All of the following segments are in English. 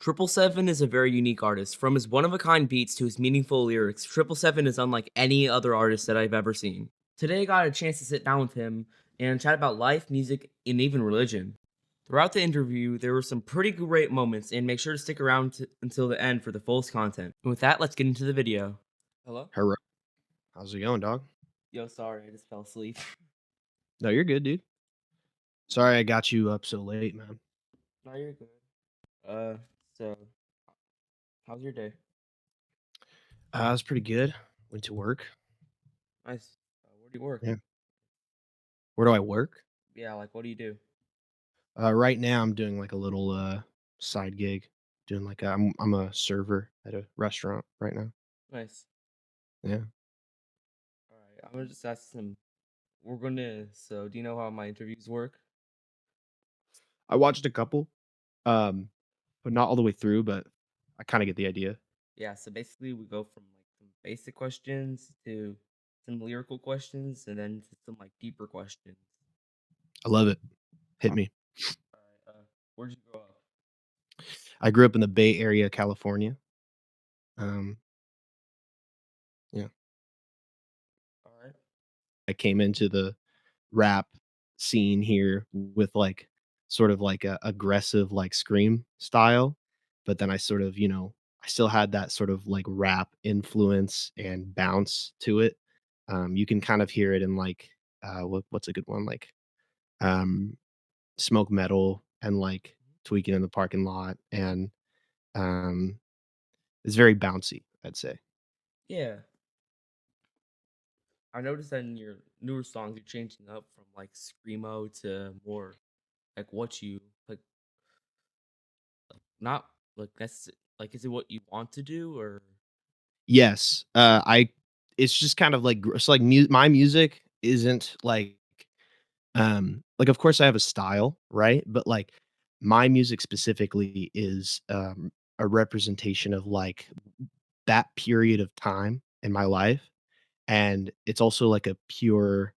Triple7 is a very unique artist. From his one-of-a-kind beats to his meaningful lyrics, Triple7 is unlike any other artist that I've ever seen. Today I got a chance to sit down with him and chat about life, music, and even religion. Throughout the interview, there were some pretty great moments, and make sure to stick around until the end for the fullest content. And with that, let's get into the video. Hello? Hello. How's it going, dog? Yo, sorry, I just fell asleep. No, you're good, dude. Sorry I got you up so late, man. No, you're good. Uh, so, how's your day? It was pretty good. Went to work. Nice. Where do you work? Yeah. Where do I work? Yeah, like, what do you do? Right now I'm doing like a little side gig. Doing like I'm a server at a restaurant right now. Nice. Yeah. Alright, I'm gonna just ask some. Do you know how my interviews work? I watched a couple, um, but not all the way through, but I kind of get the idea. Yeah, so basically we go from like some basic questions to some lyrical questions and then to some like deeper questions. I love it. Hit me. Alright, where'd you grow up? I grew up in the Bay Area, California. Um, yeah. Alright. I came into the rap scene here with like sort of like a aggressive like scream style, but then I sort of, I still had that sort of like rap influence and bounce to it. You can kind of hear it in like what's a good one, like um Smoke Metal and like Tweaking in the Parking Lot, and um it's very bouncy, I'd say. Yeah. I noticed that in your newer songs you're changing up from like screamo to more like what you like not like that's like is it what you want to do or Yes, I it's just kind of like it's like my music isn't like, of course, I have a style, right? But, like, my music specifically is, a representation of, like, that period of time in my life, and it's also, like, a pure,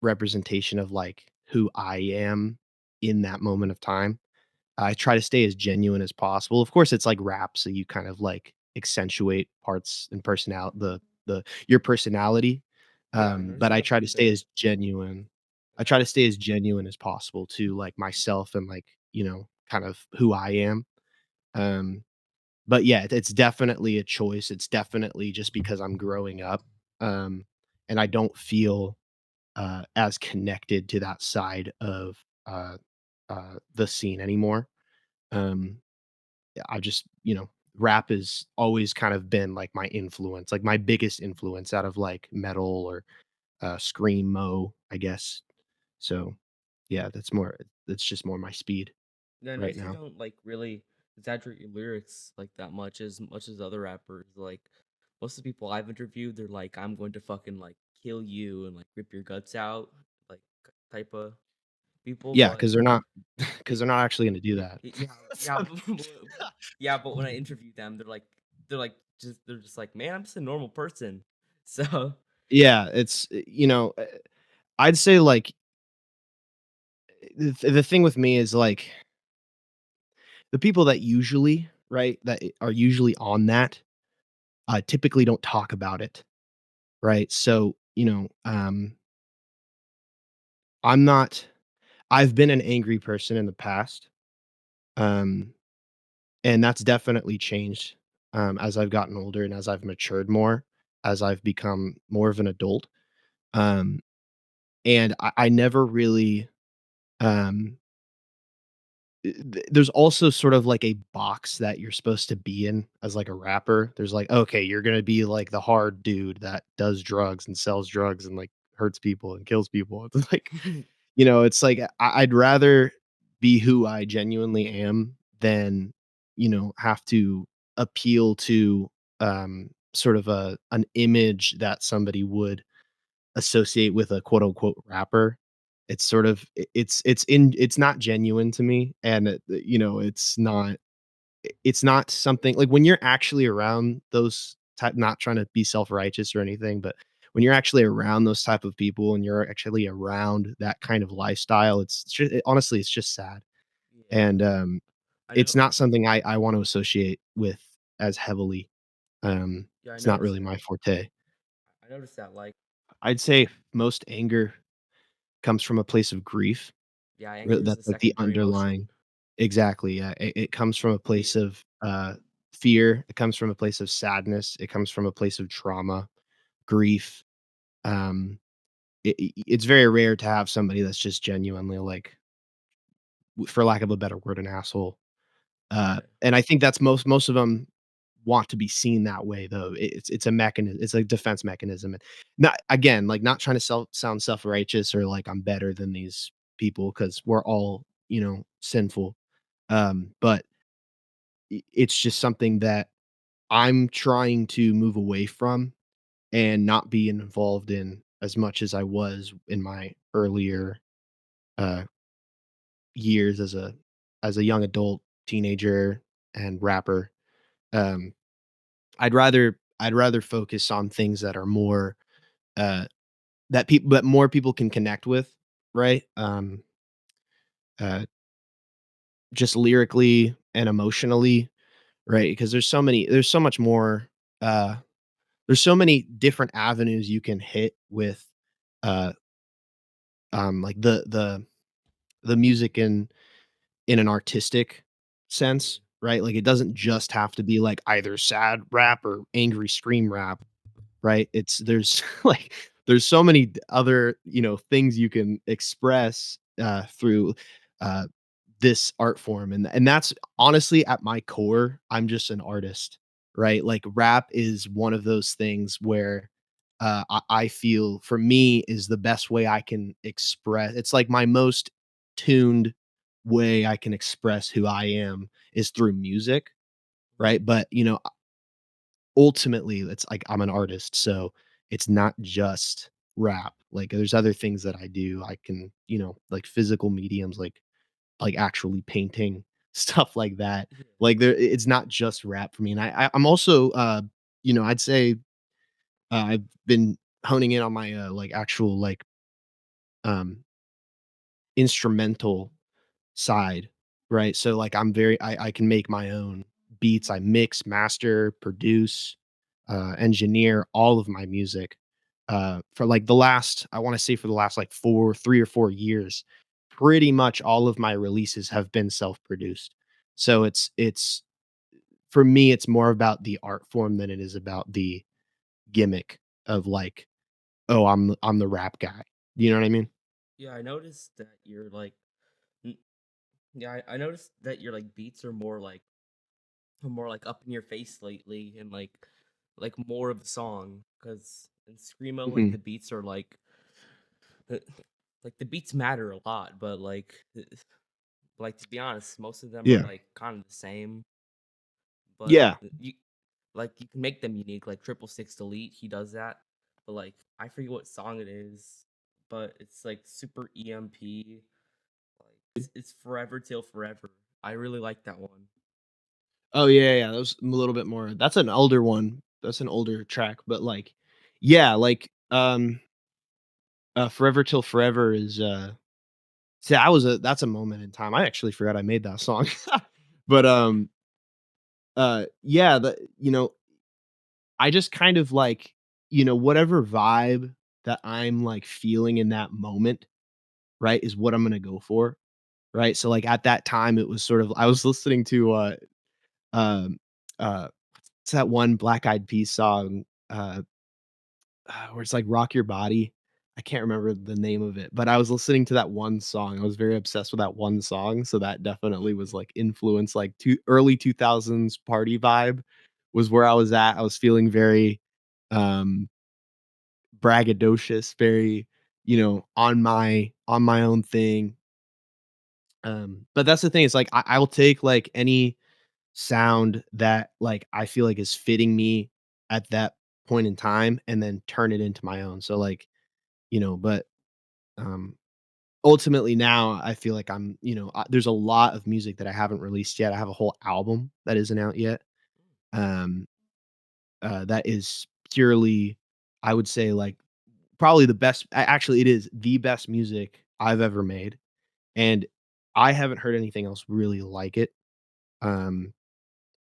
representation of, like, who I am in that moment of time. I try to stay as genuine as possible. Of course, it's like rap, so you kind of, like, accentuate parts and the your personality, yeah, I but noticed you I have a try to good stay as genuine. I yeah. try to stay as genuine as possible to, like, myself and, like, kind of who I am. Um, but yeah, it's definitely a choice. It's definitely just because I'm growing up, um, and I don't feel, as connected to that side of, the scene anymore. Um, I just, rap has always kind of been like my influence, like my biggest influence out of like metal or screamo, I guess. So yeah, that's just more my speed Yeah, I right noticed you now. don't like really exaggerate your lyrics like that much as other rappers. Like most of the people I've interviewed, they're like, "I'm going to fucking like kill you and like rip your guts out," like type of people. Yeah, But because they're not y- because they're not actually gonna do that. yeah, yeah, yeah. But when I interview them, they're just like, "Man, I'm just a normal person." So Yeah, it's I'd say like the thing with me is like the people that usually right that are usually on that typically don't talk about it, right? So I'm not I've been an angry person in the past, um, and that's definitely changed, as I've gotten older and as I've matured more, as I've become more of an adult, um, and I never really, um there's also sort of like a box that you're supposed to be in as, like, a rapper. There's like, "Okay, you're gonna be, like, the hard dude that does drugs and sells drugs and, like, hurts people and kills people." It's like, it's like I'd rather be who I genuinely am than, have to appeal to, sort of an image that somebody would associate with a quote unquote rapper. It's sort of it's not genuine to me, and it's not something like when you're actually around those type, not trying to be self-righteous or anything, but when you're actually around those type of people and you're actually around that kind of lifestyle, honestly, it's just sad. yeah, And, I know. it's not something I want to associate with as heavily. Yeah, I It's not noticed really that. my forte. I noticed that. Like, I'd say most anger comes from a place of grief. yeah, anger Real is That's the like the secondary underlying. emotion. Exactly, yeah. It comes from a place Fear. of, fear, it comes from a place of sadness, it comes from a place of trauma, grief. Um, it's very rare to have somebody that's just genuinely, like, for lack of a better word, an asshole. Yeah. And I think that's most of them want to be seen that way, though. It's a mechanism. It's a defense mechanism, and not again, like, not trying to sound self-righteous or like I'm better than these people because 'cause we're all, sinful. But it's just something that I'm trying to move away from and not be involved in as much as I was in my earlier, uh, years as a young adult, teenager, and rapper. Um, I'd rather focus on things that are more, uh, that more people can connect with, right? Uh, just lyrically and emotionally, right? Because there's so much more, uh there's so many different avenues you can hit with, uh, like the music in an artistic Yeah. sense, right? Like, it doesn't just have to be, like, either sad rap or angry scream rap, right? It's there's like there's so many other, things you can express, through, uh, this art form, and that's honestly at my core, I'm just an artist, right? Like, rap is one of those things where, I feel for me is the best way I can express. It's like my most tuned way I can express who I am is through music, Mhm. right? But, ultimately, it's like I'm an artist, so it's not just rap. Like, there's other things that I do. I can, like physical mediums, like actually painting, stuff like that. Yeah. Like, it's not just rap for me. And I'm also, I'd say, I've been honing in on my, like actual like, um instrumental side, right? So, like, I can make my own beats. I mix, master, produce, engineer all of my music. For like the last, I want to say for the last like 3 or 4 years, pretty much all of my releases have been self-produced. So it's for me, it's more about the art form than it is about the gimmick of like, oh, I'm the rap guy. You know what I mean? Yeah, I noticed that you're like, n- yeah, I noticed that your like beats are more like up in your face lately, and like more of the song. Cause in screamo, like Mhm. the beats are uh, like the beats matter a lot, but like to be honest, most of them are Yeah. like kind of the same. But Yeah. you like you can make them unique. Like 666 Delete, he does that. But like I forget what song it is, but it's like super EMP. Like it's forever till forever. I really like that one. Oh, yeah, yeah, that was a little bit more. That's an older one. That's an older track, but, like, yeah, like, Forever Till Forever is, see, that's a moment in time. I actually forgot I made that song. But, yeah, I just kind of like, whatever vibe that I'm, like, feeling in that moment, right, is what I'm gonna go for, right? So, like, at that time, it was sort of I was listening to, um, uh, what's that one Black Eyed Peas song, where it's like "Rock Your Body." I can't remember the name of it, but I was listening to that one song. I was very obsessed with that one song, so that definitely was, like, influenced, like, early 2000s party vibe was where I was at. I was feeling very, um, braggadocious, very, on my own thing. But that's the thing, it's like I'll take, like, any sound that, like, I feel like is fitting me at that point in time and then turn it into my own. So, like, but, um, ultimately now I feel like there's a lot of music that I haven't released yet. I have a whole album that isn't out yet. Um, that is purely, I would say, like, probably the best actually, it is the best music I've ever made, and I haven't heard anything else really like it. Um,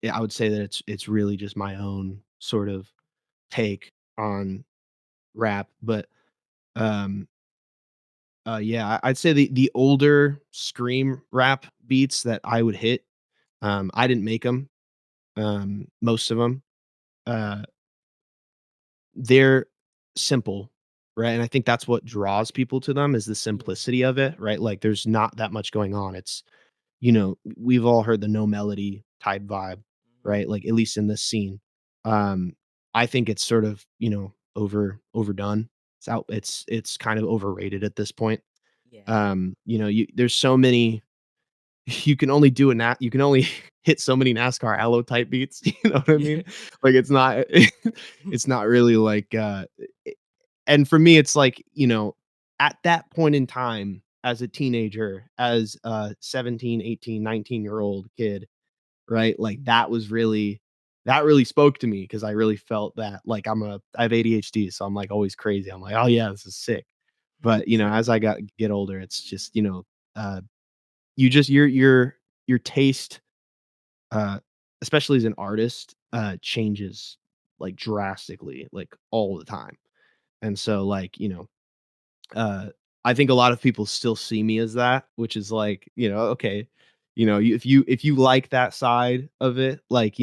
yeah, I would say that it's really just my own sort of take on rap, but, um, yeah, I'd say the older scream rap beats that I would hit, I didn't make them, most of them. Uh, they're simple, right? And I think that's what draws people to them is the Yeah. simplicity of it, right? Like, there's not that much going on. It's you know, we've all heard the no melody type vibe, Mhm. right? Like, at least in this scene. Um, I think it's sort of, overdone. It's kind of overrated at this point. Yeah. There's so many you can only do a you can only hit so many NASCAR allo type beats, you know what I Yeah. mean? Like, it's not it's not really like, and for me, it's like, at that point in time, as a teenager, as a 17, 18, 19-year-old kid, right? Like, that really spoke to me because I really felt that, like, I have ADHD, so I'm, like, always crazy. I'm like, "Oh, yeah, this is sick." But, as I get older, it's just, uh, you just your taste, uh, especially as an artist, changes, like, drastically, like, all the time. And so, like, uh, I think a lot of people still see me as that, which is like, okay, if you like that side of it, like,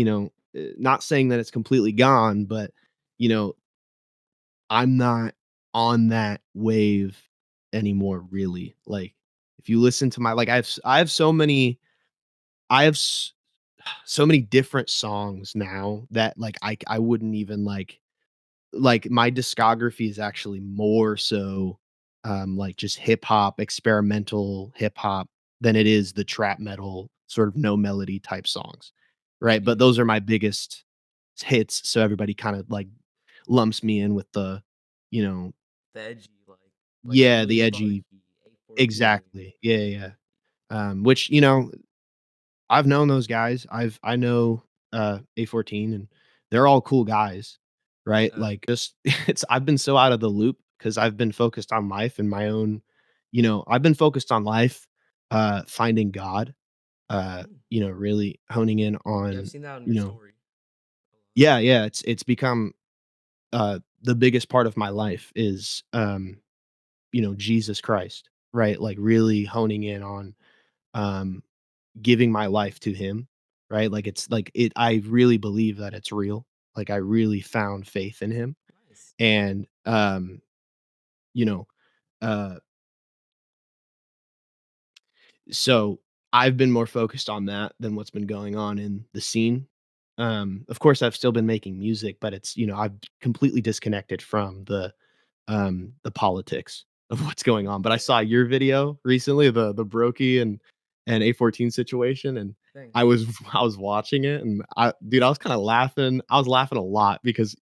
not saying that it's completely gone, but you know, I'm not on that wave anymore, really. Like, if you listen to my like, I have so many, I have so many different songs now that like I wouldn't even like, my discography is actually more so, like, just hip hop, experimental hip hop than it is the trap metal, sort of no melody type songs, right? But Yeah. those are my biggest hits, so everybody kinda, like, lumps me in with the, you know The edgy, like yeah, really the edgy funky 814. exactly. Yeah, yeah, yeah. Which, I've known those guys. I know, A14 and they're all cool guys, right? Yeah. Like, just it's I've been so out of the loop because 'cause I've been focused on life and my own I've been focused on life, finding God, Mm. really honing in Yeah, I've on, seen that on you your know story. A lot. yeah, yeah, it's become, the biggest part of my life is, Jesus Christ, right? Like, really honing in on, um giving my life to him, right? Like, it's like I really believe that it's real. Like, I really found faith in him. Nice. And, you know, uh, so I've been more focused on that than what's been going on in the scene. Of course, I've still been making music, but it's, I've completely disconnected from the politics of what's going on. But I Yeah. saw your video recently, the Brokey and A14 situation, and I Thanks. was I was watching it, and I was kinda laughing. I was laughing a lot because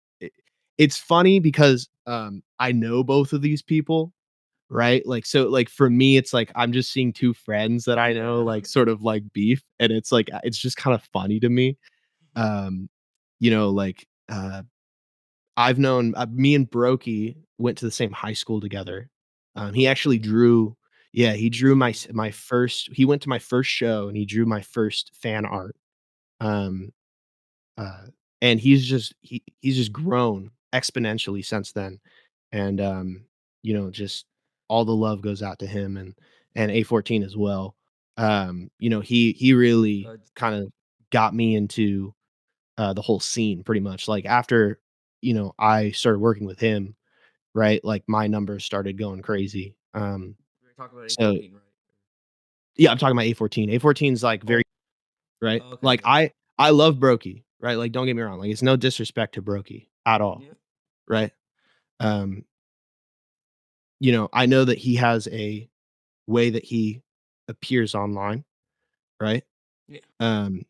it's funny because, I know both of these people, right? Like, so, like, for me, it's like I'm just seeing 2 friends that I know, Yeah. like, sort of, like, beef, and it's like, it's just kinda funny to me. Um, like, I've known me and Brokey went to the same high school together. He Oh, actually cool. drew yeah, he drew Drew. my first he went to my first show, and he drew my first fan art. Um, uh, and he's just grown exponentially since then. And, just all the love goes out to him and A14 as well. He really Good. kinda got me into the whole scene pretty much. Like, after, I started working with him, right, like, my numbers started going crazy. We were talking about So A14, right? yeah, I'm talking about A14. A14's, like, Oh, very right? oh, okay, Like, okay. I love Brokey, right? Like, don't get me wrong, like, it's no disrespect to Brokey at all, Yeah. right? Um, I know that he has a way that he appears online, right? Yeah. Um,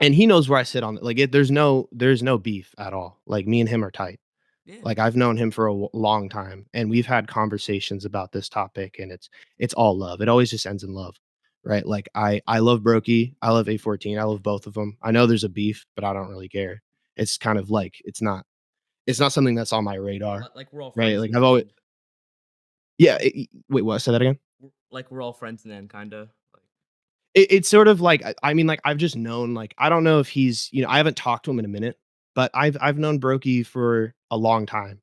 and he knows where I sit on it. Like, there's no beef at all. Like, me and him are tight. Yeah. Like, I've known him for a long time, and we've had conversations about this topic, and it's all love. It always just ends in love, right? Like, I love Brokey, I love A14, I love both of them. I know there's a beef, but I don't really care. It's kind of like it's not something that's on my Yeah, radar, like we're all right? friends in Like, the I've always end. yeah, wait, what? Say that again? Like we're all friends in the end, kinda. Like It's sort of like I mean, like, I've just known, like, I don't know if he's I haven't talked to him in a minute, but I've known Brokey for a long time,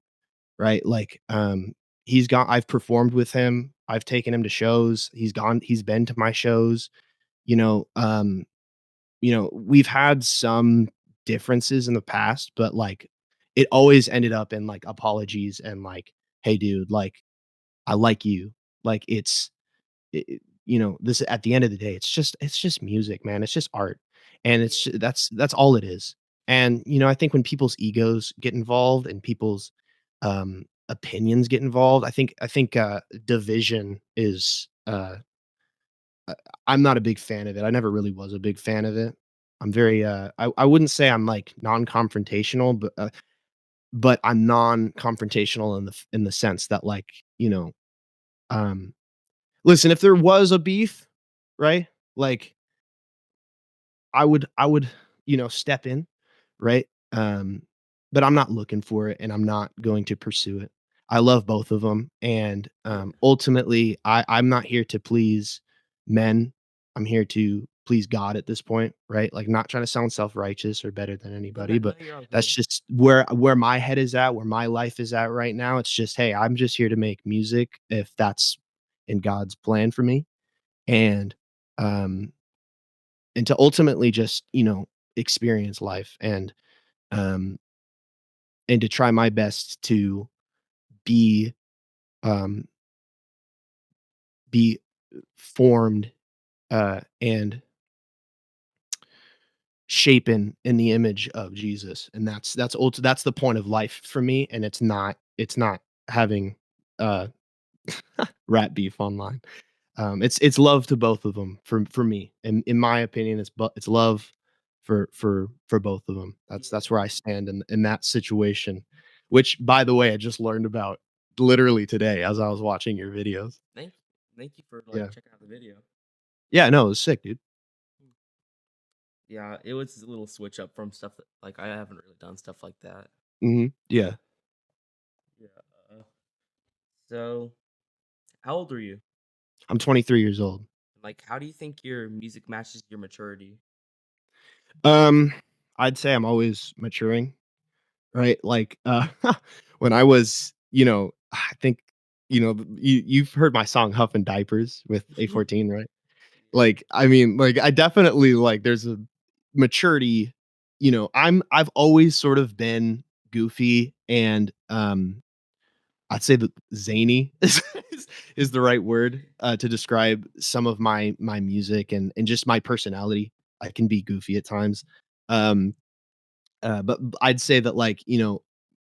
right? Like, I've performed with him, I've taken him to shows, he's been to my shows, you know, um, we've had some differences in the past, but, like, it always ended up in, like, apologies and, like, "Hey, dude, like, I like you." Like, this at the end of the day, it's just music, man. It's just art, and that's all it is. And I think when people's egos get involved and people's opinions get involved, I think division is. I'm not a big fan of it. I never really was a big fan of it. I'm very. I wouldn't say I'm like non-confrontational, but I'm non-confrontational in the sense that like um listen, if there was a beef, right? Like, I would, step in, right? But I'm not looking for it, and I'm not going to pursue it. I love both of them, and, Yeah. ultimately, I'm not here to please men. I'm here to please God at this point, right? Like, not trying to sound self-righteous or better than anybody, No, but you're all that's good. just where my head is at, where my life is at right now. It's just, "Hey, I'm just here to make music if that's in God's plan for me." And, um and to ultimately just, experience life um, and to try my best to be, um, be formed, and shapen in the image of Jesus, and that's the point of life for me, and it's not having, uh, rat beef online. It's love to both of them for me. In my opinion, it's love for both of them. That's Yeah. where I stand in that situation, which, by the way, I just learned about literally today as I was watching your videos. Thank you. Thank you for, Yeah. like, checking out the video. Yeah, no, it was sick, dude. Mm. Yeah, it was a little switch up from stuff that, like, I haven't really done stuff like that. Mhm. Yeah. Yeah, so how old are you? I'm 23 years old. Like, how do you think your music matches your maturity? Um, I'd say I'm always maturing, right? Like, when I was, I think, you've heard my song "Huffin' Diapers" with Mhm. A14, right? Yeah. Like, I mean, like, I definitely like, there's a maturity, I've always sort of been goofy and, I'd say that zany is the right word, to describe some of my music and just my personality. I can be goofy at times. Um, but I'd say that, like,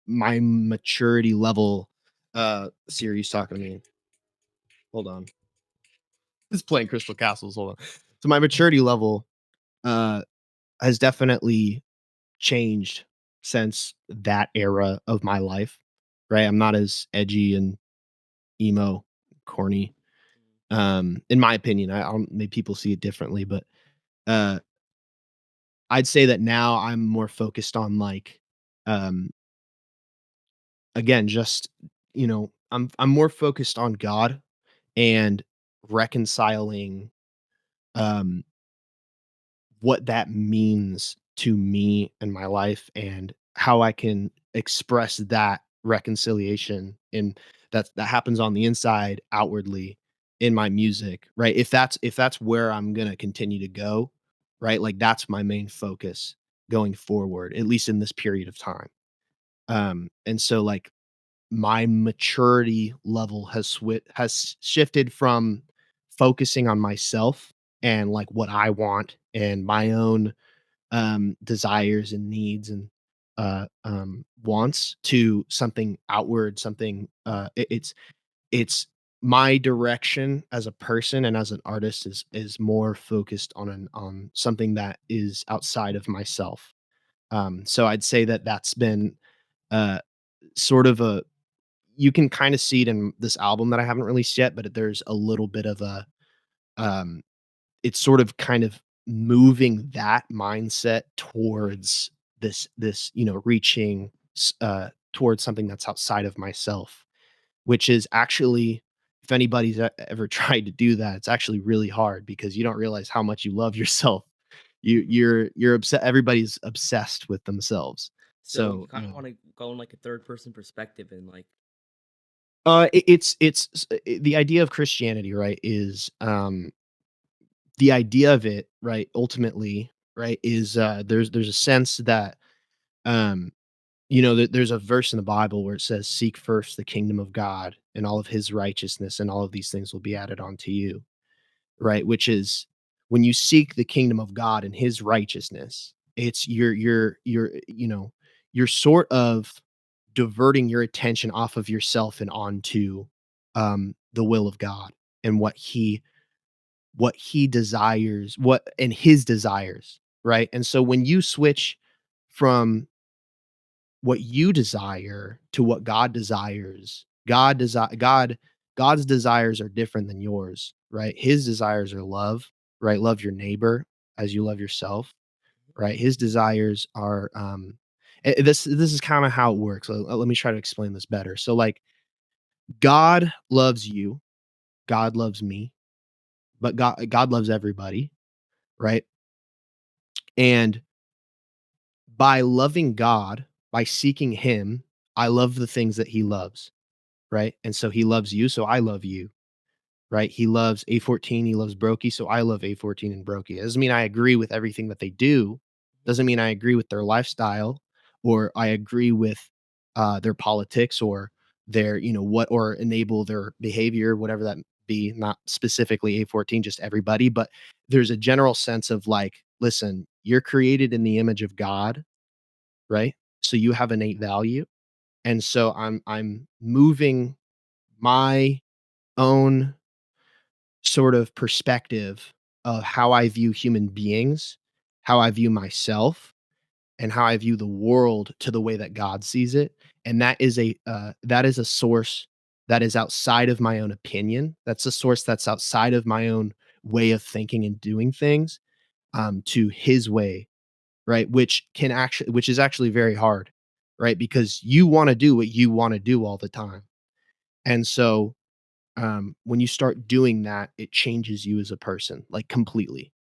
my maturity level, Siri's talking to me. Hold on. It's playing Crystal Castles, hold on. So my maturity level, uh has definitely changed since that era of my life, right? I'm not as edgy and emo, corny, in my opinion. I don't maybe people see it differently, but, uh, I'd say that now I'm more focused on, like, um, again, just, I'm more focused on God and reconciling, um what that means to me and my life and how I can express that reconciliation and that happens on the inside outwardly in my music, right? If that's where I'm going to continue to go, right? Like that's my main focus going forward, at least in this period of time. And so like my maturity level has shifted from focusing on myself and like what I want and my own desires and needs and wants to something outward, something it's my direction as a person and as an artist is more focused on something that is outside of myself. So I'd say that that's been uh sort of a you can kind of see it in this album that I haven't released yet, but there's a little bit of a um it's sort of kind of moving that mindset towards reaching towards something that's outside of myself, which is actually if anybody's ever tried to do that, it's actually really hard because you don't realize how much you love yourself. You're upset. Everybody's obsessed with themselves. So you So, kind of want to go in like a third person perspective and like, the idea of Christianity, right, is, the idea of it, right, ultimately, right, is, there's a sense that, um, there's a verse in the Bible where it says, "Seek first the kingdom of God and all of his righteousness, and all of these things will be added onto you." Right? Which is when you seek the kingdom of God and his righteousness, it's you're sort of diverting your attention off of yourself and onto the will of God and what he desires, what and his desires, right? And so when you switch from what you desire to what God desires, God's desires are different than yours, right? His desires are love, right? Love your neighbor as you love yourself, right? His desires are this is kind of how it works. Let me try to explain this better. So like God loves you, God loves me, but God loves everybody, right? And by loving God, by seeking him, I love the things that he loves, right? And so he loves you, so I love you, right? He loves A14, he loves Brokey, so I love A14 and Brokey. It doesn't mean I agree with everything that they do. Doesn't mean I agree with their lifestyle or I agree with their politics or their, what or enable their behavior, whatever that be, not specifically A14, just everybody, but there's a general sense of like, listen, you're created in the image of God, right? So you have innate value. And so I'm moving my own sort of perspective of how I view human beings, how I view myself, and how I view the world to the way that God sees it. And that is a source that is outside of my own opinion. That's a source that's outside of my own way of thinking and doing things, to his way, right? Which is actually very hard, right? Because you want to do what you want to do all the time. And so when you start doing that, it changes you as a person, like completely.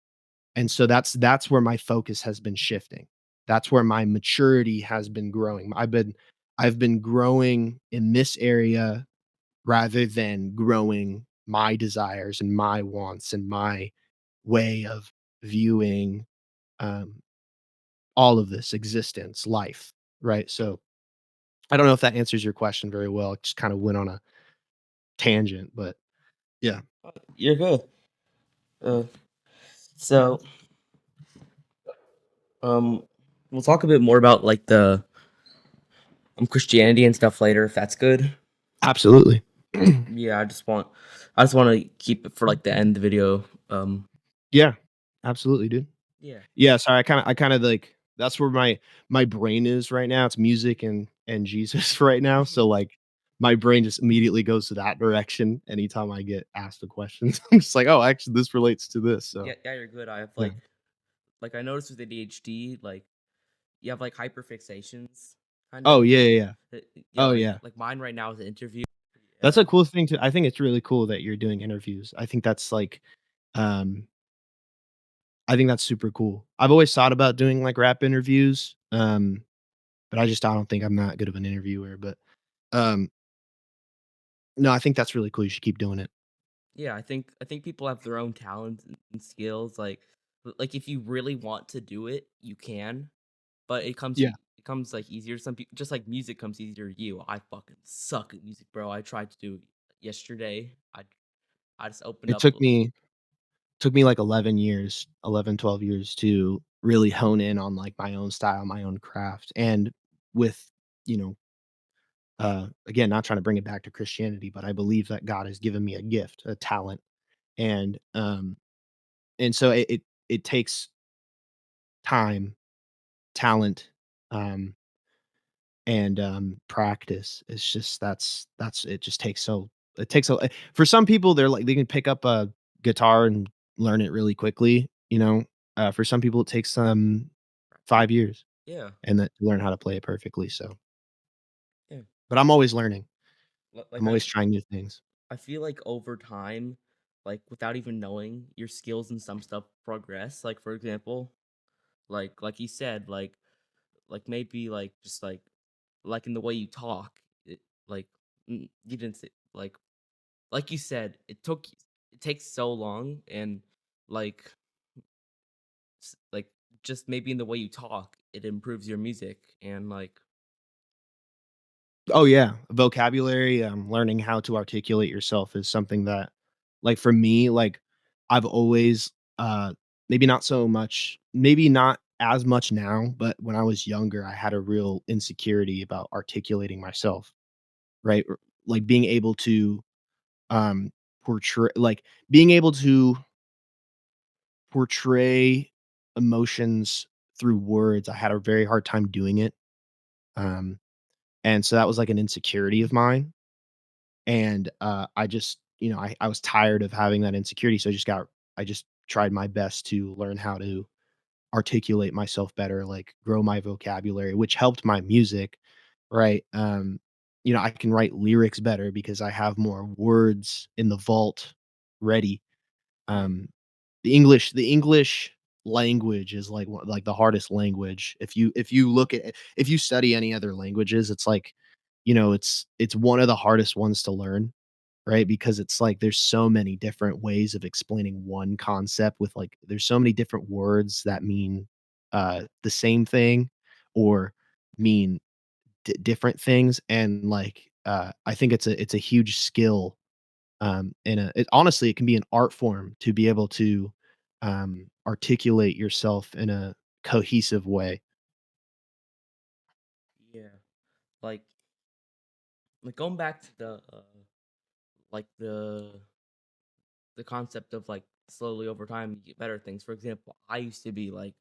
And so that's where my focus has been shifting. That's where my maturity has been growing. I've been growing in this area rather than growing my desires and my wants and my way of viewing um, all of this existence, life, right? So I don't know if that answers your question very well. It just kind of went on a tangent, but yeah. you're good. Uh, so um, we'll talk a bit more about like the Christianity and stuff later if that's good. Absolutely. Yeah, I just want to keep it for like the end of the video. Yeah, absolutely, dude. Yeah. Yeah, sorry, I kinda, like that's where my brain is right now, it's music and Jesus right now, so, like, my brain just immediately goes to that direction anytime I get asked a question. I'm just like, "Oh, actually, this relates to this," Yeah, so, yeah, you're good. I have yeah. like I noticed with ADHD, like you have like hyperfixations, kind Oh, of. yeah, yeah, yeah. Yeah, Oh, yeah. like mine right now is an interview. That's Uh, a cool thing to I think it's really cool that you're doing interviews. Um I think that's super cool. I've always thought about doing, like, rap interviews, but I don't think I'm that good of an interviewer, but, um, no, I think that's really cool, you should keep doing it. yeah, I think people have their own talents and skills. Like if you really want to do it, you can. But Yeah. it comes like easier. Some people just like music comes easier to you. I fucking suck at music, bro. I tried to do it yesterday. I just opened It up. took me like 11 years, 11, 12 years to really hone in on, like, my own style, my own craft, and with, you know, again, not trying to bring it back to Christianity, but I believe that God has given me a gift, a talent, and, so it takes time, talent, um, and, practice. It's just that's it just takes so it takes a for some people, they're like they can pick up a guitar and learn it really quickly, you know? For some people, it takes them 5 years Yeah, and that to learn how to play it perfectly, so yeah. but I'm always learning. Like I'm always trying new things. I feel like over time, like without even knowing, your skills and some stuff progress. Like for example, like you said, like maybe like just like in the way you talk, like you didn't say like you said, it takes so long and like like just maybe in the way you talk, it improves your music and like Oh, yeah. Vocabulary, learning how to articulate yourself is something that, like, for me, like, I've always, maybe not so much maybe not as much now, but when I was younger, I had a real insecurity about articulating myself, right? Like, being able to, portray like, being able to portray emotions through words, I had a very hard time doing it, um, and so that was, like, an insecurity of mine. And, I just I was tired of having that insecurity, so I just tried my best to learn how to articulate myself better, like, grow my vocabulary, which helped my music, right? I can write lyrics better because I have more words in the vault ready. yeah, Um, the English language is, like, the hardest language. If you study any other languages, it's like, it's one of the hardest ones to learn, right? Because it's like there's so many different ways of explaining one concept with like there's so many different words that mean the same thing or mean different things and like I think it's a huge skill in a it, honestly it can be an art form to be able to articulate yourself in a cohesive way. yeah, like going back to like the concept of like slowly over time you get better things. For example, I used to be like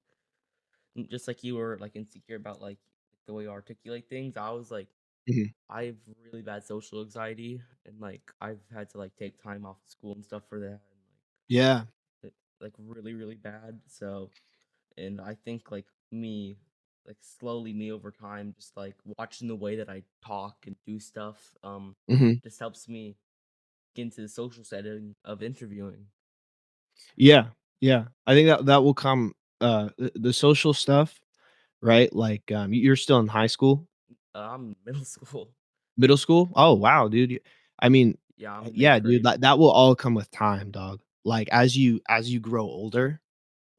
just like you were like insecure about like the way you articulate things. I was like Mhm. I have really bad social anxiety and like I've had to like take time off of school and stuff for that and Yeah. like really really bad. So and I think like me like slowly me over time just like watching the way that I talk and do stuff Mhm. just helps me get into the social setting of interviewing. Yeah. Yeah. I think that will come the social stuff. Right? Like, you're still in high school? I'm middle school. Middle school? Oh, wow, dude. I mean, Yeah, I'm in yeah, eighth dude, grade. that will all come with time, dog. Like, as you grow older,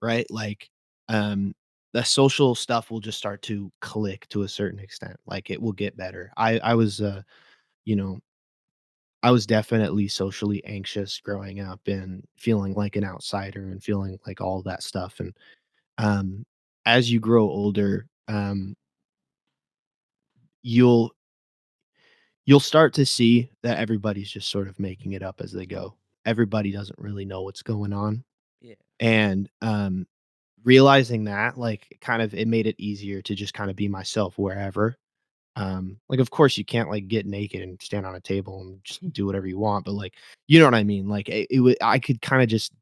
right? Like, um, the social stuff will just start to click to a certain extent. Like, it will get better. I was, you know, I was definitely socially anxious growing up and feeling like an outsider and feeling like all that stuff, and, as you grow older, you'll you'll start to see that everybody's just sort of making it up as they go. Everybody doesn't really know what's going on, Yeah. and, realizing that, like, kind of it made it easier to just kinda be myself wherever. Like, of course, you can't, like, get naked and stand on a table and just do whatever you want, but, like, you know what I mean? Like, I could kinda just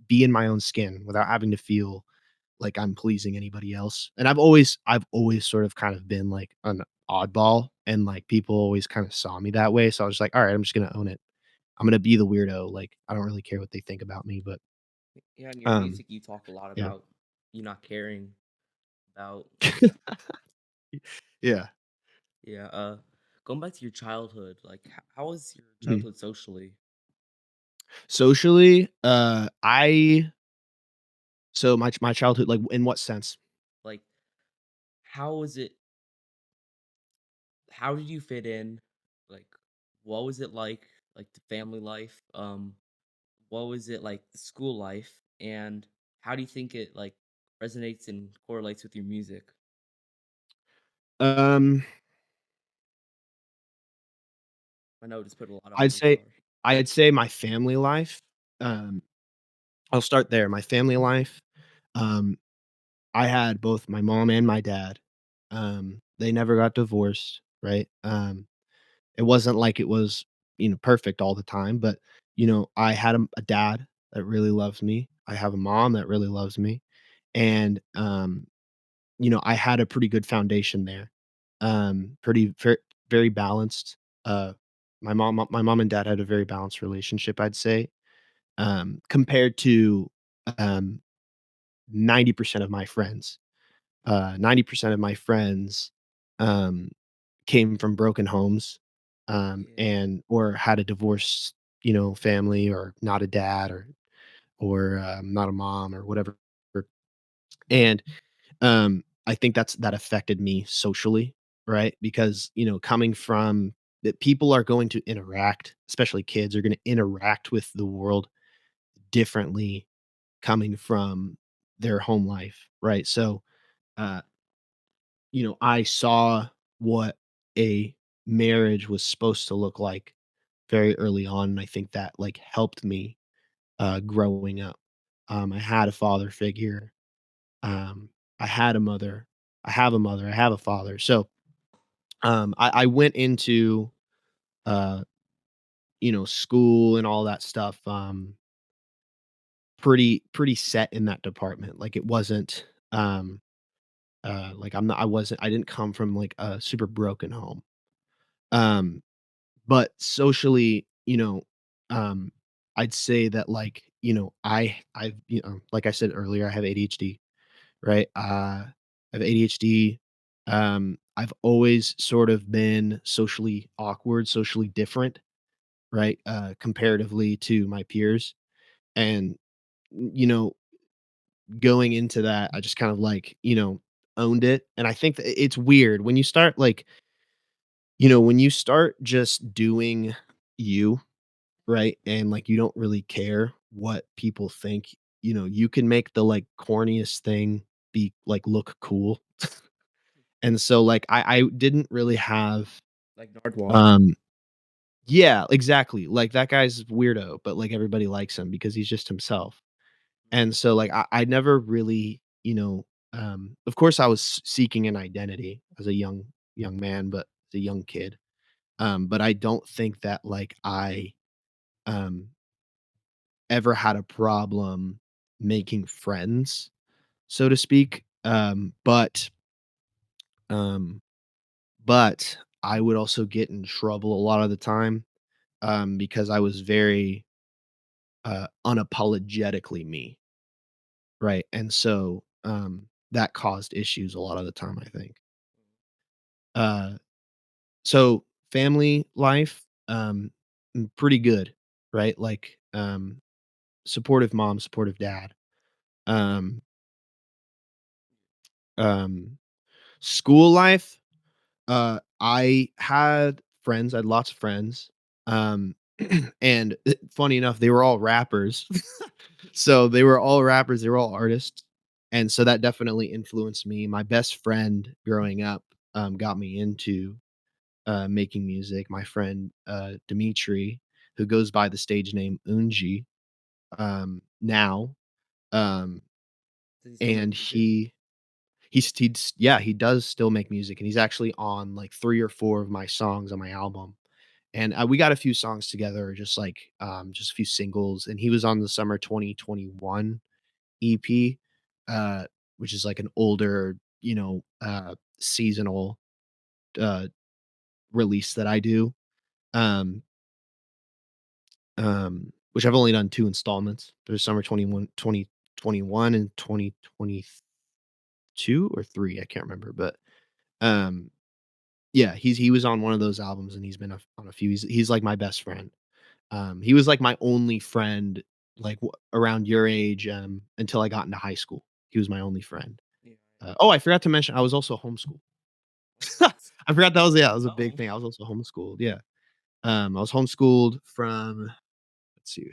be in my own skin without having to feel like I'm pleasing anybody else. And I've always sort of kind of been like an oddball and like people always kind of saw me that way. So I was like, all right, I'm just gonna own it. I'm gonna be the weirdo. Like I don't really care what they think about me. But Yeah, in your um music you talk a lot yeah. about you not caring about Yeah. yeah, going back to your childhood, like how was your Mhm. childhood socially? Socially, I so my childhood, like in what sense? Like how was it how did you fit in? Like what was it like the family life? What was it like the school life? And how do you think it like resonates and correlates with your music? Um I know I just put a lot on I'd you, say sorry. I'd say my family life. Um I'll start there. My family life. Um I had both my mom and my dad. They never got divorced, right? It wasn't like it was, perfect all the time, but, I had a dad that really loves me. I have a mom that really loves me. And, I had a pretty good foundation there. Pretty very balanced. Uh, my mom and dad had a very balanced relationship, I'd say, compared to, um, 90% of my friends. 90% of my friends, um, came from broken homes, Yeah. and or had a divorced, family, or not a dad, or not a mom, or whatever. And I think that affected me socially, right? Because, coming from that, people are going to interact, especially kids are going to interact with the world differently coming from their home life, right? So, uh, I saw what a marriage was supposed to look like very early on, and I think that like helped me growing up. I had a father figure. Um, I had a mother. I have a mother. I have a father. So I went into uh, school and all that stuff, pretty set in that department. Like it wasn't like I didn't come from like a super broken home. Um, but socially, um, I'd say that like, like I said earlier, I have ADHD, right? I have ADHD. I've always sort of been socially awkward, socially different, right? Comparatively to my peers. And, you know, going into that, I just kind of like, owned it. And I think that it's weird when you start like, when you start just doing you, right? And like you don't really care what people think, you can make the like corniest thing be like look cool. And so like I didn't really have Like Nardwuar. um yeah, exactly. Like that guy's weirdo, but like everybody likes him because he's just himself. And so like I never really, of course I was seeking an identity as a young man, but as a young kid. But I don't think that like I um ever had a problem making friends, so to speak. Um but I would also get in trouble a lot of the time, because I was very unapologetically me, right? And so that caused issues a lot of the time, I think. Uh so family life, pretty good, right? Like supportive mom, supportive dad. Um um School life, I had lots of friends, and funny enough, they were all rappers. So they were all rappers, they were all artists, and so that definitely influenced me. My best friend growing up, got me into, making music. My friend, Dimitri, who goes by the stage name Unji, now, um, Does he still make and music? yeah, he does still make music, and he's actually on, like, 3 or 4 of my songs on my album, and, we got a few songs together, just a few singles, and he was on the summer 2021 EP, uh, which is, like, an older, seasonal, uh, release that I do, um, which I've only done 2 installments. There's summer 2021 and 2022 or 3, I can't remember, but, um yeah, he was on one of those albums, and he's been on a few. He's like my best friend. He was like my only friend, like around your age, until I got into high school. He was my only friend. Yeah. Oh, I forgot to mention I was also homeschooled. What? I forgot that was a big Oh. thing. I was also homeschooled. Yeah, I was homeschooled from. Let's see,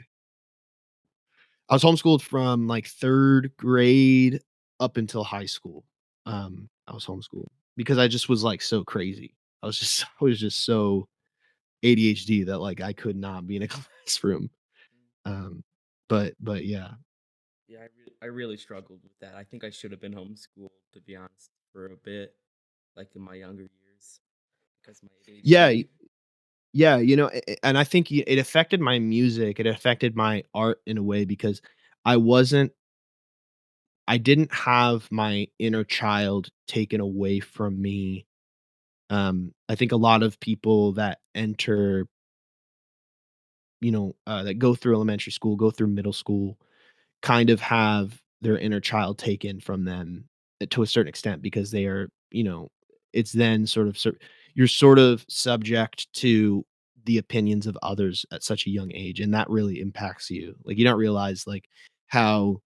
I was homeschooled from like third grade up until high school. I was homeschooled because I just was like so crazy. I was just so ADHD that, like, I could not be in a classroom. Um, but yeah. Yeah, I really struggled with that. I think I should have been homeschooled, to be honest, for a bit, like in my younger years, because of my Yeah, ADHD. yeah, and I think it affected my music, it affected my art in a way because I wasn't I didn't have my inner child taken away from me. I think a lot of people that enter that go through elementary school, go through middle school, kind of have their inner child taken from them to a certain extent because they are, it's then you're sort of subject to the opinions of others at such a young age, and that really impacts you. Like you don't realize like how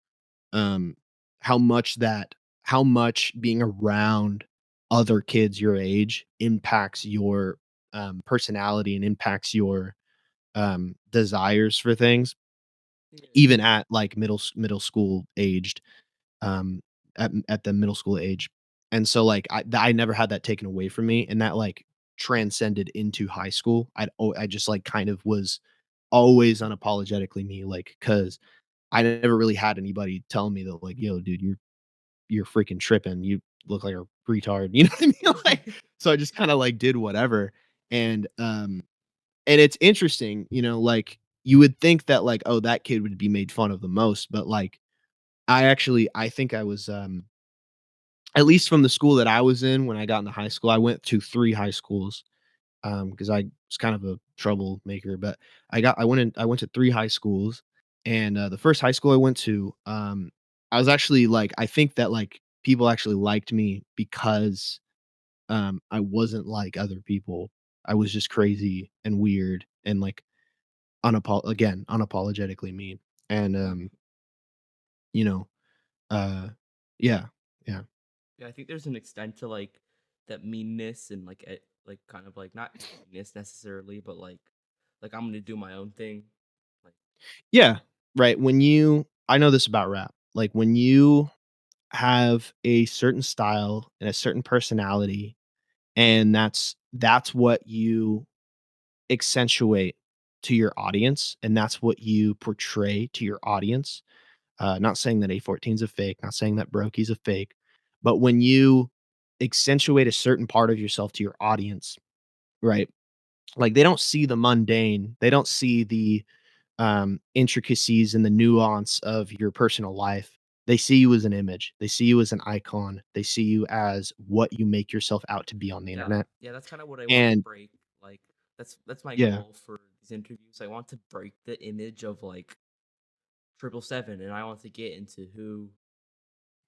um how much that how much being around other kids your age impacts your personality and impacts your desires for things Yeah. even at like middle school aged at the middle school age. And so like I never had that taken away from me, and that like transcended into high school. I just like kind of was always unapologetically me, like because I never really had anybody telling me that like, yo, dude, you're freaking tripping. You look like a retard. You know what I mean? Like, so I just kind of like did whatever. And and it's interesting, like you would think that like, oh, that kid would be made fun of the most, but like I think I was at least from the school that I was in when I got into high school. I went to 3 high schools, because I was kind of a troublemaker, but I went to 3 high schools, and, the first high school I went to, I was actually, like I think that, like, people actually liked me because, I wasn't like other people. I was just crazy and weird and, like, unapologetically me, and, you know, uh, yeah, yeah. Yeah, I think there's an extent to like that meanness and like like kind of like not meanness necessarily, but like I'm gonna do my own thing. Like Yeah, right, I know this about rap, like, when you have a certain style and a certain personality, and that's what you accentuate to your audience, and that's what you portray to your audience. Not saying that A14 is a fake, not saying that Brokey's a fake, but when you accentuate a certain part of yourself to your audience, right? Like they don't see the mundane, they don't see the intricacies and the nuance of your personal life. They see you as an image. They see you as an icon. They see you as what you make yourself out to be on the yeah, internet. yeah, that's kind of what I want to And break. Like that's my yeah, goal for these interviews. I want to break the image of like 777, and I want to get into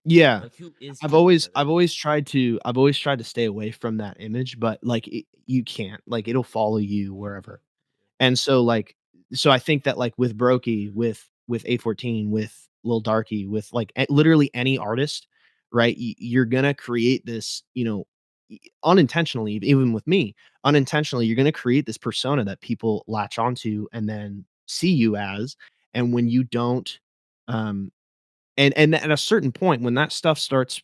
yeah. who is 777. I've always tried to stay away from that image, but like you can't. Like it'll follow you Yeah, wherever. And so, like so I think that, like, with Brokey, with A14, with Lil Darky, with, like, literally any artist, right, you're gonna create this, unintentionally, even with me, unintentionally, you're gonna create this persona that people latch onto and then see you as, and when you don't, um and at a certain point, when that stuff starts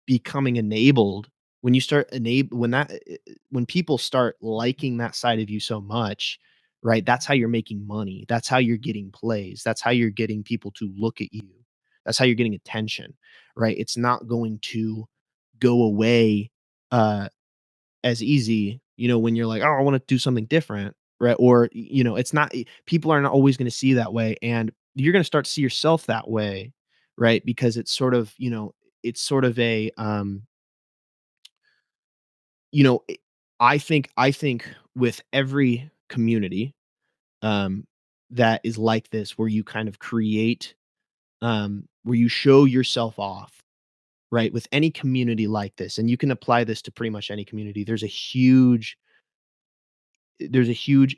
becoming enabled, when you start enable when people start liking that side of you so much, right, that's how you're making money, that's how you're getting plays, that's how you're getting people to look at you, that's how you're getting attention, right? It's not going to go away, uh, as easy, when you're like, "Oh, I wanna do something different," right? Or, it's not people are not always gonna see that way, and you're gonna start to see yourself that way, right? Because it's sort of, it's sort of a, you know, it I think with every community, um, that is like this, where you kind of create, where you show yourself off, right? With any community like this, and you can apply this to pretty much any community,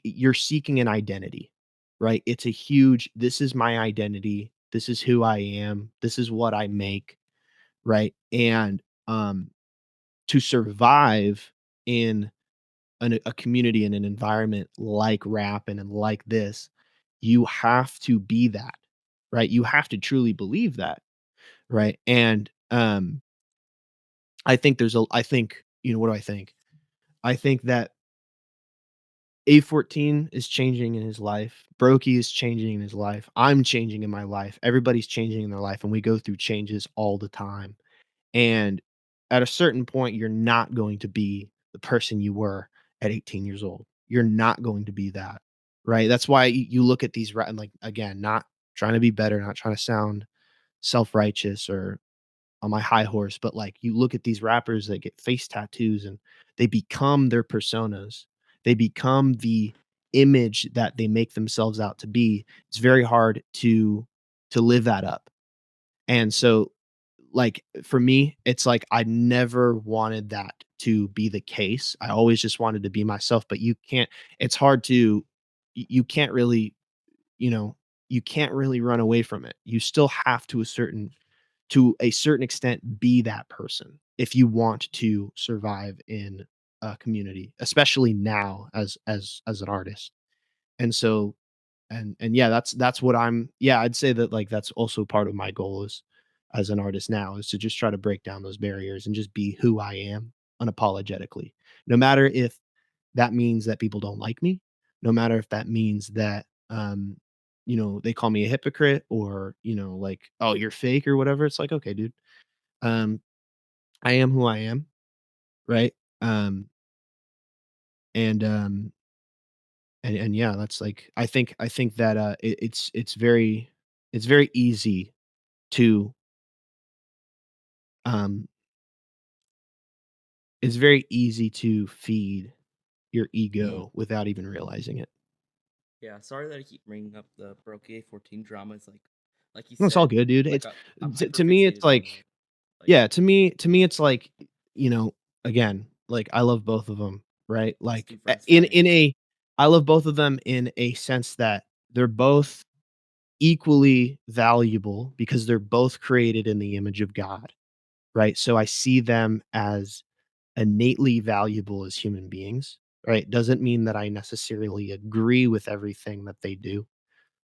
you're seeking an identity, right? It's a huge, "This is my identity. This is who I am. This is what I make," right? And, to survive in a community and an environment like rap and like this, you have to be that, right? You have to truly believe that, right? And, I think, what do I think? I think that A14 is changing in his life. Brokey is changing in his life. I'm changing in my life. Everybody's changing in their life, and we go through changes all the time. And at a certain point, you're not going to be the person you were at 18 years old. You're not going to be that, right? That's why you look at these, and like again, not trying to be better, not trying to sound self righteous or on my high horse, but like you look at these rappers that get face tattoos and they become their personas. They become the image that they make themselves out to be, it's very hard to live that up. And so, like, for me, it's like I never wanted that to be the case. I always just wanted to be myself, but you can't it's hard to you can't really, you know, you can't really run away from it. You still have to a certain extent be that person if you want to survive in a community, especially now as an artist. And so and yeah, that's what I'm yeah, I'd say that, like, that's also part of my goal is as an artist now is to just try to break down those barriers and just be who I am unapologetically. No matter if that means that people don't like me, no matter if that means that, they call me a hypocrite or, like, "Oh, you're fake," or whatever. It's like, "Okay, dude, um, I am who I am," right? Um, and, um and yeah, that's like I think that, it's very easy to, um it's very easy to feed your ego without even realizing it. Yeah, sorry that I keep bringing up the Broke A14 drama. It's like you No, it's all said, good, dude. like It's I'm hyper to me, it's fixated on like like yeah, to me, it's like, you know, again, like, I love both of them, right? just Like, two friends in fighting. a I love both of them in a sense that they're both equally valuable because they're both created in the image of God, right? So I see them as innately valuable as human beings, right? Doesn't mean that I necessarily agree with everything that they do,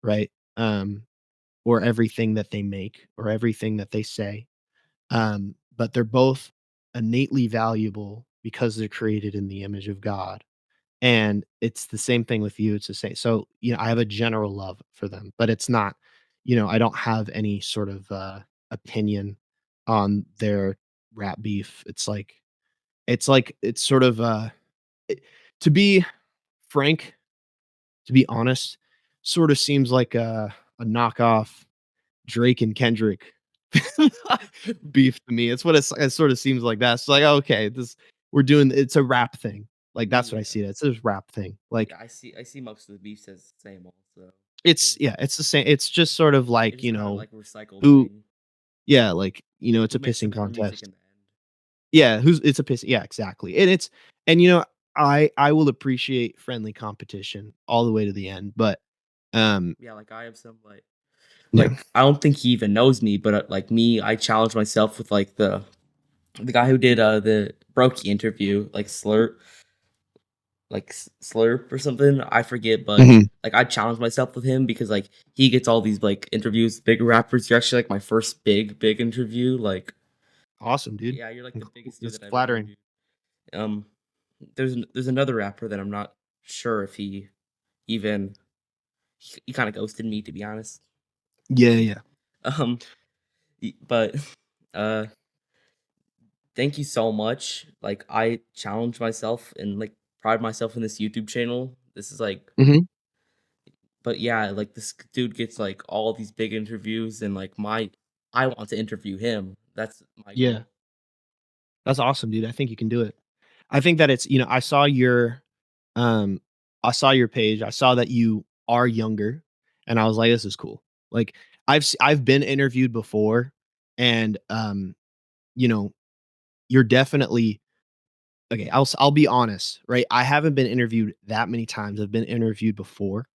right? Or everything that they make or everything that they say. But they're both innately valuable because they're created in the image of God. And it's the same thing with you. It's the same. So, I have a general love for them, but it's not, I don't have any sort of opinion on their rap beef. It's sort of it, to be frank, to be honest, sort of seems like a knockoff Drake and Kendrick beef to me. It's what it sort of seems like that. It's like, "Oh, okay, this we're doing it's a rap thing." Like, that's what I Yeah, see it. It's a rap thing. Like, yeah. I see most of the beefs as the same. Also, it's too. yeah, it's the same. It's just sort of It's like, just kind of like a recycled who thing. yeah, like, it's Who a makes the pissing better music contest. in the end? Yeah, who's it's a piss yeah, exactly. And, I will appreciate friendly competition all the way to the end, but, um, Yeah, like I have some yeah. like I don't think he even knows me, but like me, I challenge myself with like the guy who did the Brokey interview, like Slurp or something. I forget, but Mhm. like I challenge myself with him because like he gets all these like interviews, with big rappers. You're actually like my first big interview. Like Awesome, dude. yeah, you're like the biggest dude That's that I've flattering. interviewed. Um, there's another rapper that I'm not sure if he even he kind of ghosted me to be honest. Yeah, yeah. Um, but uh, thank you so much. Like I challenge myself and like pride myself in this YouTube channel. This is like Mhm. but yeah, like this dude gets like all these big interviews and like my I want to interview him. That's my Yeah. goal. That's awesome, dude. I think you can do it. I think that it's um, I saw your page. I saw that you are younger, and I was like, "This is cool." Like, I've been interviewed before, and, you know, you're definitely okay, I'll be honest, right? I haven't been interviewed that many times. I've been interviewed before.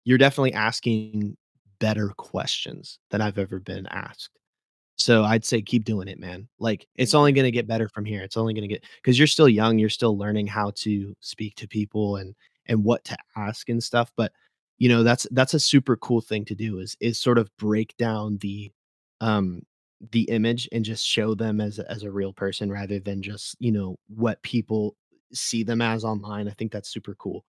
You're definitely asking better questions than I've ever been asked. So I'd say keep doing it, man. Like, it's Thank only you. gonna get better from here. It's only gonna get because 'cause you're still young, you're still learning how to speak to people and what to ask and stuff, but, that's a super cool thing to do is sort of break down um, the image and just show them as a real person rather than just, what people see them as online. I think that's super cool.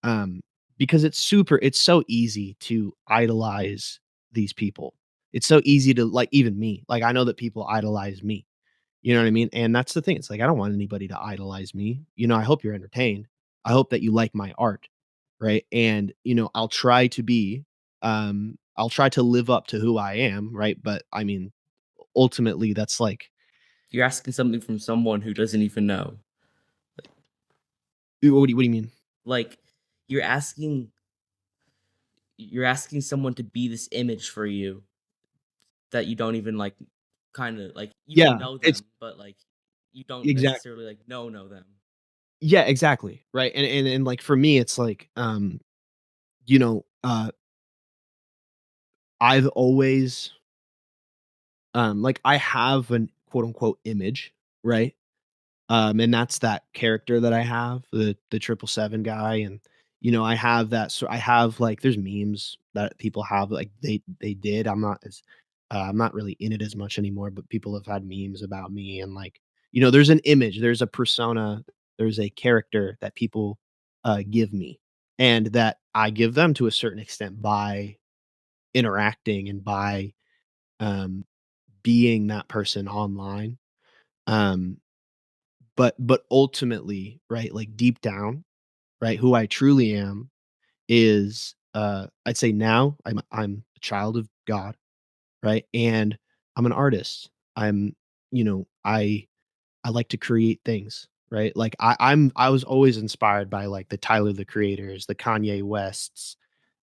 Um, because it's so easy to idolize these people. It's so easy to like even me. Like I know that people idolize me. You know what I mean? And that's the thing. It's like I don't want anybody to idolize me. I hope you're entertained. I hope that you like my art, right? And I'll try to live up to who I am, right? But I mean, ultimately that's like You're asking something from someone who doesn't even know. what do you mean? Like you're asking you're asking someone to be this image for you that you don't even, like, kinda like, you can Yeah, know it's them, but, like, you don't exactly. necessarily, like, know them. Yeah, exactly, right, and, like, for me, it's like, you know, I've always, like, I have an quote unquote "image," right? And that's that character that I have, the 777 guy, and, I have that I have, like there's memes that people have, like, they did, I'm not really in it as much anymore, but people have had memes about me and, like, there's an image, there's a persona, there's a character that people, give me, and that I give them to a certain extent by interacting and by, um, being that person online, um but ultimately, right, like, deep down, right, who I truly am is, I'd say now I'm a child of God, right, and I'm an artist. I'm I like to create things, right, like, I was always inspired by, like, the Tyler, the Creators, the Kanye Wests,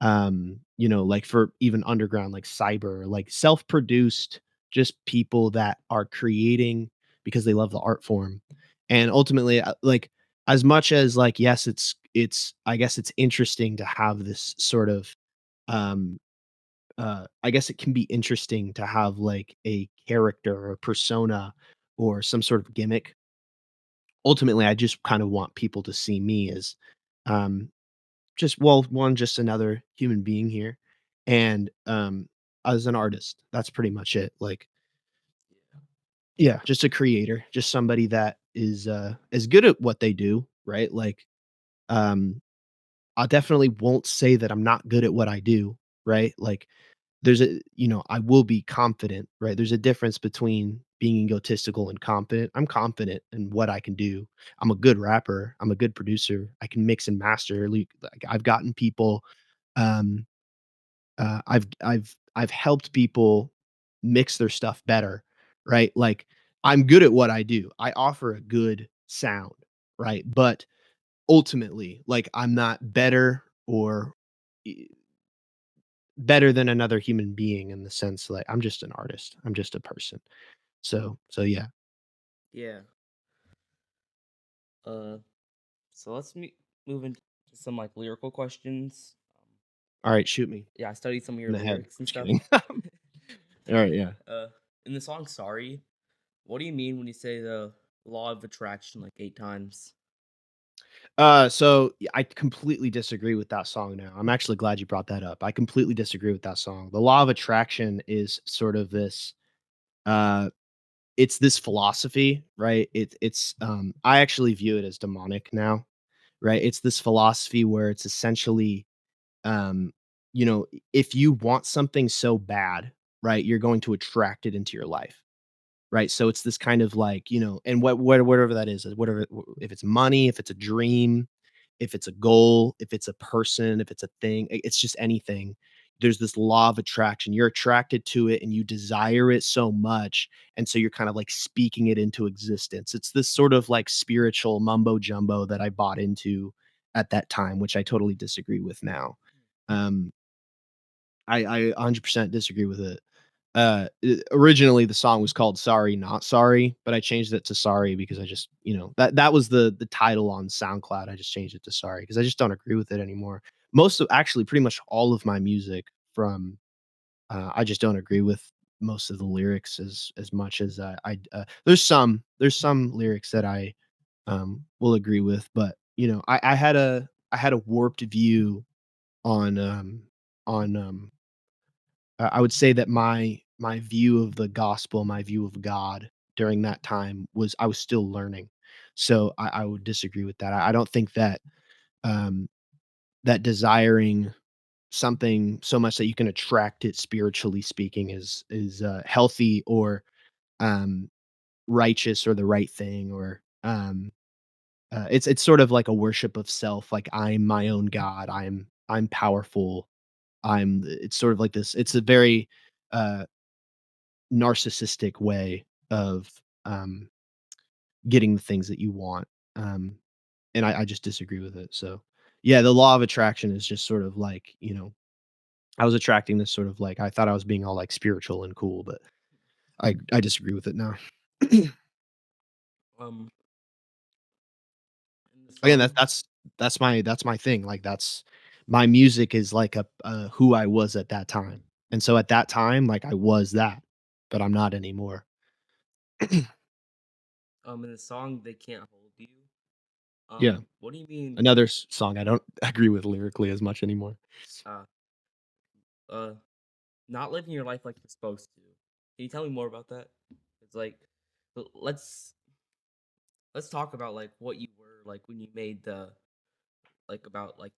like, for even underground, like, cyber, like, self-produced, just people that are creating because they love the art form, and ultimately, like, as much as, like, yes, it's I guess it's interesting to have this sort of, um, I guess it can be interesting to have, like, a character or a persona or some sort of gimmick. Ultimately, I just kinda want people to see me as, um just well, one, just another human being here, and, as an artist, that's pretty much it, like yeah, just a creator, just somebody that is good at what they do, right? Like, um, I definitely won't say that I'm not good at what I do, right? Like, I will be confident, right? There's a difference between being egotistical and confident. I'm confident in what I can do. I'm a good rapper, I'm a good producer, I can mix and master, like, I've gotten people, um I've helped people mix their stuff better, right? Like, I'm good at what I do. I offer a good sound, right? But ultimately, like, I'm not better or e better than another human being in the sense, like, I'm just an artist. I'm just a person. So yeah. Yeah. Uh, so let's move into some, like, lyrical questions. Alright, shoot me Yeah, I studied some of in your the head. lyrics and Just stuff. kidding. Alright, yeah. Uh, in the song "Sorry," what do you mean when you say the law of attraction, like, 8 times? So I completely disagree with that song now. I'm actually glad you brought that up. I completely disagree with that song. The law of attraction is sort of this uh it's this philosophy, right? I actually view it as demonic now, right? It's this philosophy where it's essentially um if you want something so bad, right, you're going to attract it into your life. Right, so it's this kind of like, and whatever that is, whatever if it's money, if it's a dream, if it's a goal, if it's a person, if it's a thing, it's just anything. There's this law of attraction. You're attracted to it and you desire it so much, and so you're kind of like speaking it into existence. It's this sort of like spiritual mumbo jumbo that I bought into at that time, which I totally disagree with now. Um, I 100% disagree with it. Originally the song was called "Sorry Not Sorry," but I changed it to "Sorry" because I just, that was the title on SoundCloud. I just changed it to "Sorry" because I just don't agree with it anymore. Most of actually pretty much all of my music from I just don't agree with most of the lyrics as much as there's some lyrics that I will agree with, but I had a warped view on on I would say that my view of the gospel, my view of God during that time was I was still learning. So I would disagree with that. I don't think that um, that desiring something so much that you can attract it spiritually speaking is healthy or um, righteous or the right thing or it's sort of like a worship of self. Like I'm my own God. I'm powerful. It's sort of like this. It's a very uh, narcissistic way of, getting the things that you want, um, and I just disagree with it, so, Yeah, the law of attraction is just sort of like, I was attracting this sort of like I thought I was being all like spiritual and cool, but I disagree with it now. Um, in the Again, song, that's my thing. Like that's my music is like who I was at that time. And so at that time, like I was that, but I'm not anymore. in the song, "They Can't Hold You." Yeah. What do you mean? Another song I don't agree with lyrically as much anymore. Uh, uh, not living your life like you're supposed to. Can you tell me more about that? It's like, let's talk about like what you were like when you made the like about like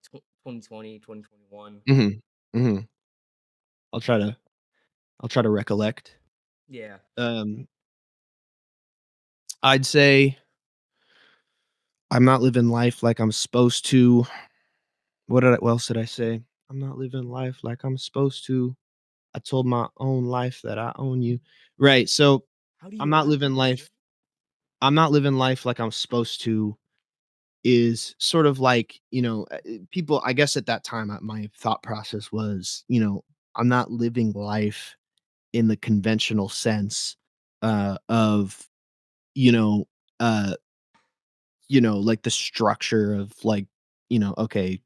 2020, 2021. Mhm. Mhm. I'll try to I'll try to recollect. Yeah. Um I'd say I'm not living life like I'm supposed to. What else did I say? I'm not living life like I'm supposed to. I told my own life that I own you. Right. So How do I'm you not rap living like that, bro? life. I'm not living life like I'm supposed to is sort of like, people, I guess at that time, my thought process was, I'm not living life in the conventional sense of, you know, uh, like the structure of like, okay,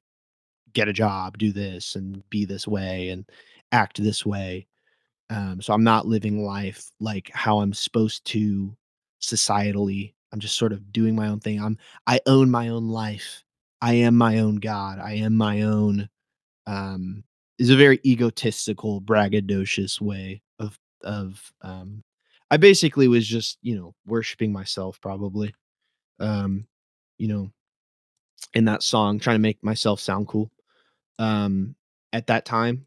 get a job, do this and be this way and act this way. So I'm not living life like how I'm supposed to societally. I'm just sort of doing my own thing. I own my own life. I am my own God. I am my own is a very egotistical, braggadocious way of I basically was just, worshiping myself probably. Um, you know, in that song, trying to make myself sound cool. Um, at that time,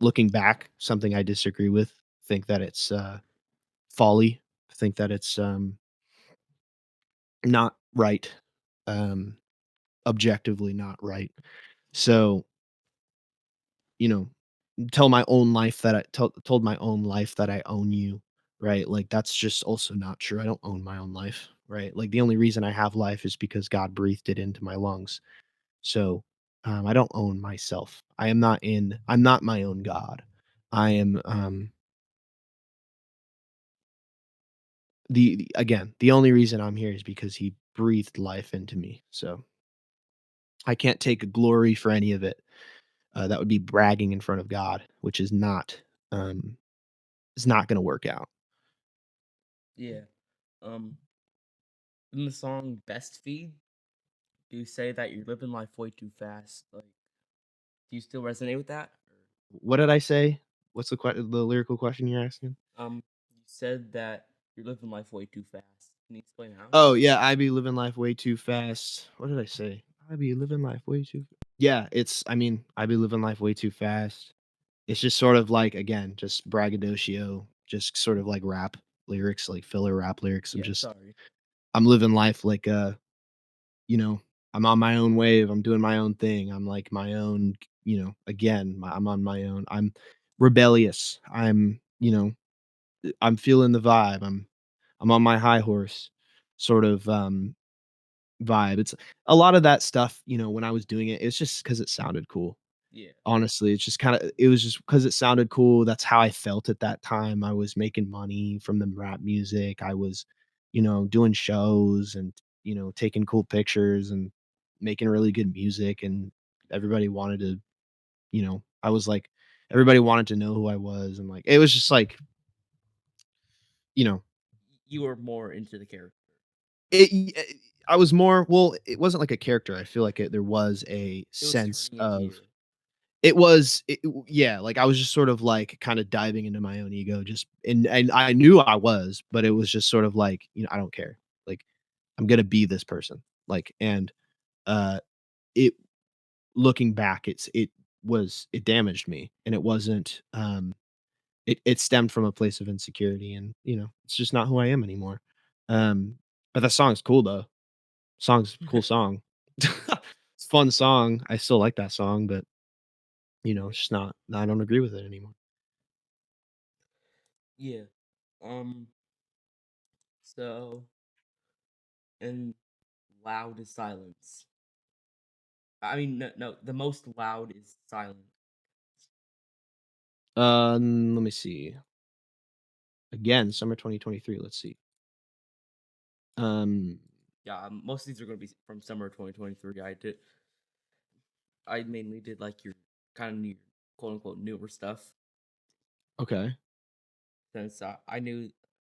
looking back, something I disagree with, think that it's, folly, think that it's, not right, um, objectively not right. So, you know, tell my own life that I told my own life that I own you, right? Like, that's just also not true. I don't own my own life, right? Like, the only reason I have life is because God breathed it into my lungs. So, I don't own myself. I'm not my own God. I am, the only reason I'm here is because he breathed life into me. So, I can't take glory for any of it. That would be bragging in front of God, which um, is not gonna work out. Yeah. Um, in the song "Best Feed," do you say that you're living life way too fast? Like, do you still resonate with that? What did I say? What's the lyrical question you're asking? You said that you're living life way too fast. Can you explain how? Oh, yeah, I be living life way too fast. What did I say? I be living life way too Yeah, I be living life way too fast. It's just sort of like, again, just braggadocio, just sort of like rap lyrics, like filler rap lyrics. Yeah, sorry. I'm living life like, you know, I'm on my own wave. I'm doing my own thing. I'm like my own, again, I'm on my own. I'm rebellious. I'm feeling the vibe. I'm on my high horse sort of vibe. It's a lot of that stuff, when I was doing it, it's just because it sounded cool. Yeah. Honestly, it's just kinda it was just because it sounded cool, that's how I felt at that time. I was making money from the rap music, I was, doing shows and, taking cool pictures and making really good music, and everybody wanted to, I was like everybody wanted to know who I was, and, like, it was just like, you know, You were more into the character. I was more well, it wasn't like a character, I feel like there was a It was sense turning into of you. yeah, like, I was just sort of, like, kinda diving into my own ego just and I knew I was, but it was just sort of like, I don't care. Like, I'm gonna be this person. Like, and, uh, it looking back, it damaged me, and it wasn't, it stemmed from a place of insecurity, and, it's just not who I am anymore. But that song's cool, though. Song's cool song. It's a fun song. I still like that song, but, it's just not I don't agree with it anymore. Yeah. Um, so in loud is silence. I mean, no, the most loud is silent. Let me see. Again, summer 2023. Let's see. Um, Yeah, most of these are gonna be from summer 2023. I mainly did like your kind of new, quote unquote, newer stuff. okay. Since I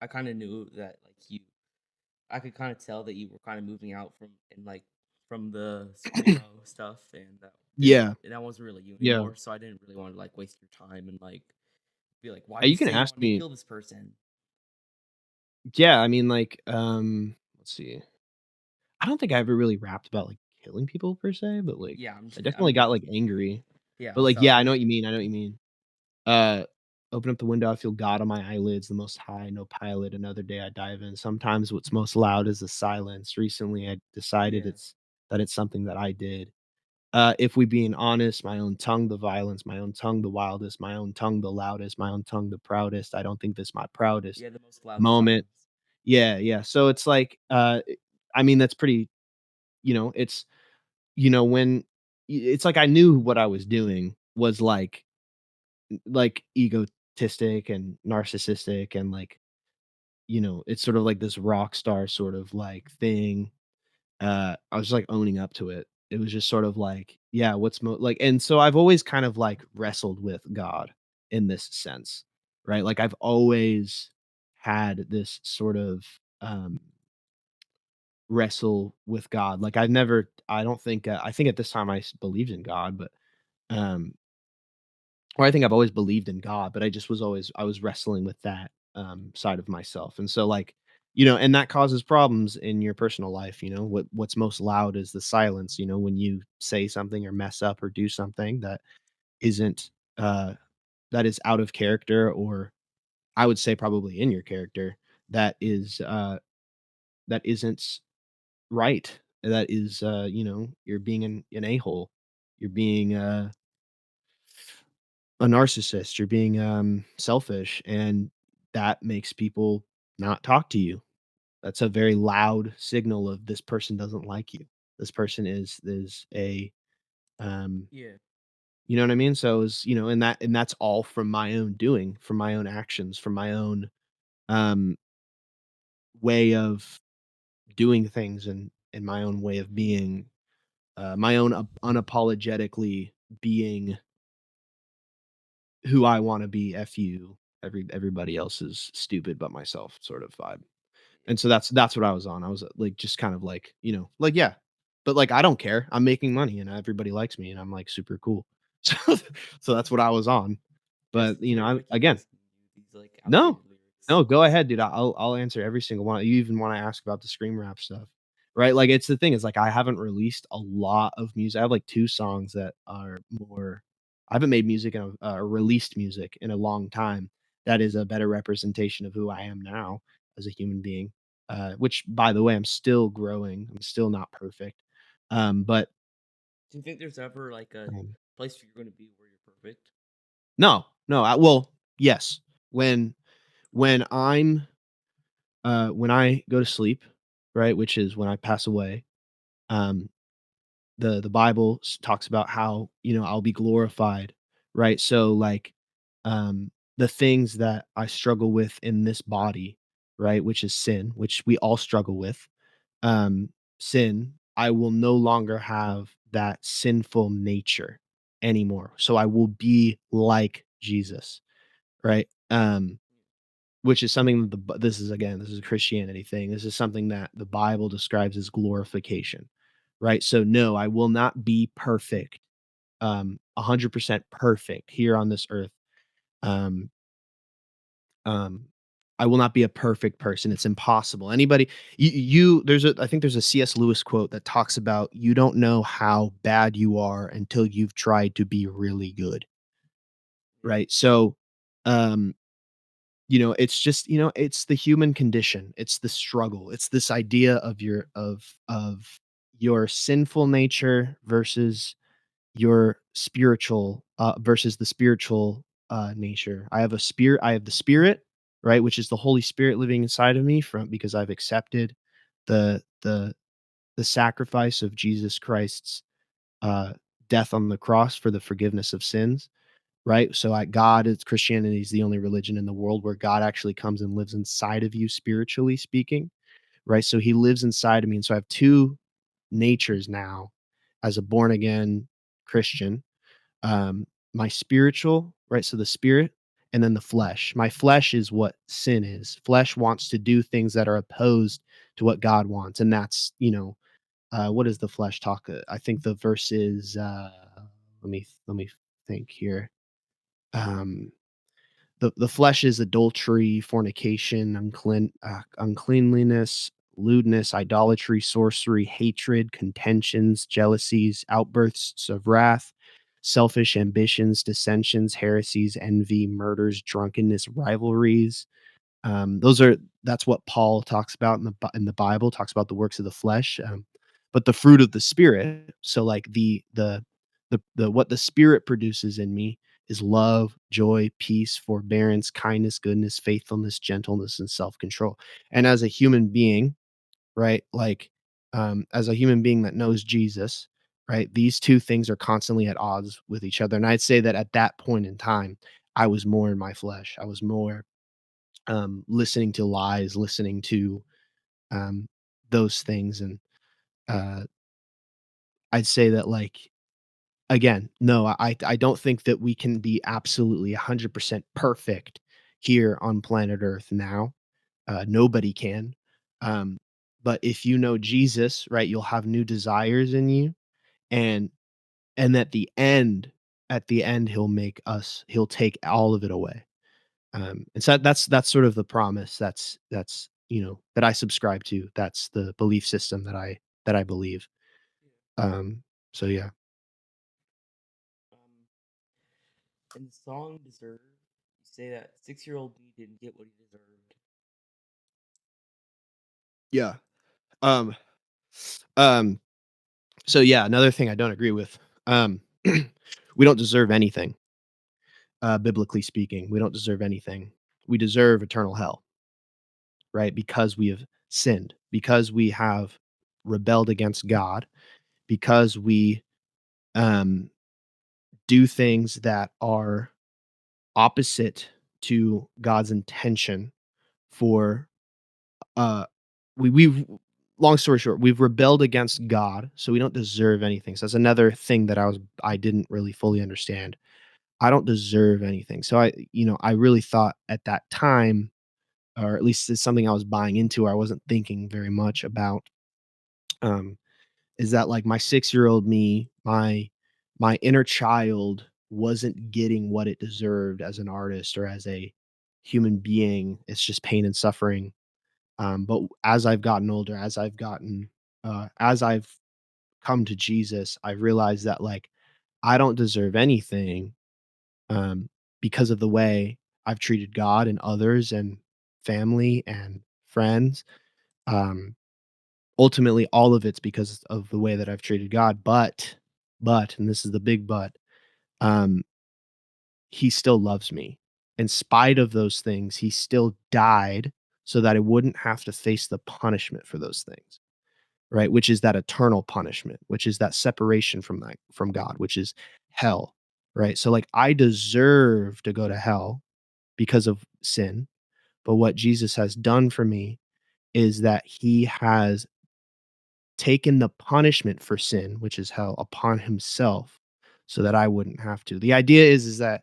kind of knew that like I could kind of tell that you were kind of moving out from the screamo stuff, and Yeah, that wasn't really you yeah. anymore. So I didn't really want to like waste your time and like be like, why do you You can say you ask want to me. kill this person? Yeah, I mean, like, let's see. I don't think I ever really rapped about like killing people per se, but like, Yeah, I I'm definitely got just like angry. yeah. But I'm like, yeah, I sorry. know what you mean. I know what you mean. Uh, open up the window, I feel God on my eyelids, the most high, no pilot, another day I dive in. Sometimes what's most loud is the silence. Recently I decided Yeah, it's something that I did. If we being honest, my own tongue the violence, my own tongue the wildest, my own tongue the loudest, my own tongue the proudest. I don't think this my proudest yeah. The most loud moment. silence. Yeah, yeah. So it's like, I mean, that's pretty, it's, when it's like I knew what I was doing was like egotistic and narcissistic and like, it's sort of like this rock star sort of like thing. I was like owning up to it. It was just sort of like, yeah, like, and so I've always kind of like wrestled with God in this sense, right? Like I've always had this sort of wrestle with God. Like I don't think, I think at this time believed in God, but um, or I think I've always believed in God, but I was wrestling with that side of myself. And so like, and that causes problems in your personal life. What's most loud is the silence, when you say something or mess up or do something that isn't uh that is out of character, or I would say probably in your character, that is that isn't right. That is you're being an a-hole. You're being a narcissist, you're being, selfish, and that makes people not talk to you. That's a very loud signal of this person doesn't like you. This person is a, um, Yeah, you know what I mean? So is and that's all from my own doing, from my own actions, from my own, um, way of doing things and my own way of being, my own unapologetically being who I wanna be, F you, everybody else is stupid but myself sort of vibe. yeah. And so that's what I was on. I was, like, just kind of like, like, yeah, but, like, I don't care. I'm making money and everybody likes me and I'm, like, super cool. So so that's what I was on. Just But, here, I to keep again, asking you these like no. outdated lyrics. No, go ahead, dude. I'll answer every single one. You even wanna ask about the scream rap stuff, right? Like, it's the thing is, like, I haven't released a lot of music. I have, like, 2 songs that are more. I haven't made music released music in a long time that is a better representation of who I am now as a human being, which, by the way, I'm still growing. I'm still not perfect. But, Do you think there's ever like a um place you're going to be where you're perfect? no, no, well, yes. When when I'm when I go to sleep, right, which is when I pass away, um, the Bible talks about how I'll be glorified, right? So like, the things that I struggle with in this body, right, which is sin, which we all struggle with, um, sin. I will no longer have that sinful nature anymore. So I will be like Jesus, right? Which is something that this is a Christianity thing. This is something that the Bible describes as glorification, right? So, no, I will not be perfect, 100% perfect here on this earth. Um, um, I will not be a perfect person. It's impossible. Anybody, I think there's a C.S. Lewis quote that talks about you don't know how bad you are until you've tried to be really good, Yeah, right? So, um, it's just, it's the human condition. It's the struggle. It's this idea of your sinful nature versus your spiritual versus the spiritual nature. I have the spirit, right, which is the Holy Spirit living inside of me from because I've accepted the the the sacrifice of Jesus Christ's uh, death on the cross for the forgiveness of sins, right? So, God is Christianity is the only religion in the world where God actually comes and lives inside of you spiritually speaking, right? So he lives inside of me, and so I have 2 natures now as a born again Christian. My spiritual, right? So the spirit and then the flesh. My flesh is what sin is. Flesh wants to do things that are opposed to what God wants, and that's, what does the flesh talk? I think the verse is, let me think here. Um, the flesh is adultery, fornication, uncleanliness, lewdness, idolatry, sorcery, hatred, contentions, jealousies, outbursts of wrath, selfish ambitions, dissensions, heresies, envy, murders, drunkenness, rivalries. That's what Paul talks about in the Bible, talks about the works of the flesh, but the fruit of the spirit, so like the what the spirit produces in me is love, joy, peace, forbearance, kindness, goodness, faithfulness, gentleness, and self-control. And as a human being, right, like, as a human being that knows Jesus, right, these 2 things are constantly at odds with each other, and I'd say that at that point in time, I was more in my flesh. I was more listening to lies, listening to um, those things. And uh, I'd say that, like, again, no, I don't think that we can be absolutely 100% perfect here on planet Earth now. Nobody can. Um, but if you know Jesus, right, you'll have new desires in you, and at the end, he'll take all of it away. And so that's sort of the promise that I subscribe to. That's the belief system that I believe. Um, so yeah. Um, in the song "Deserve," you say that 6-year-old me didn't get what he deserved. Yeah. Um, um, so yeah, another thing I don't agree with. Um, we don't deserve anything, biblically speaking. We don't deserve anything. We deserve eternal hell, right? Because we have sinned, because we have rebelled against God, because we um do things that are opposite to God's intention for uh we've long story short, we've rebelled against God, so we don't deserve anything. So that's another thing that I didn't really fully understand. I don't deserve anything. So I really thought at that time, or at least it's something I was buying into, or I wasn't thinking very much about, um, is that like my 6-year-old me, my inner child wasn't getting what it deserved as an artist or as a human being. It's just pain and suffering. But as I've gotten older, as I've come to Jesus, I realized that, like, I don't deserve anything, um, because of the way I've treated God and others and family and friends. Um, Ultimately, all of it's because of the way that I've treated God. But, and this is the big but, um, he still loves me. In spite of those things, he still died so that I wouldn't have to face the punishment for those things, right? Which is that eternal punishment, which is that separation from God, which is hell, right? So like I deserve to go to hell because of sin, but what Jesus has done for me is that he has taken the punishment for sin, which is hell, upon himself so that I wouldn't have to. The idea is that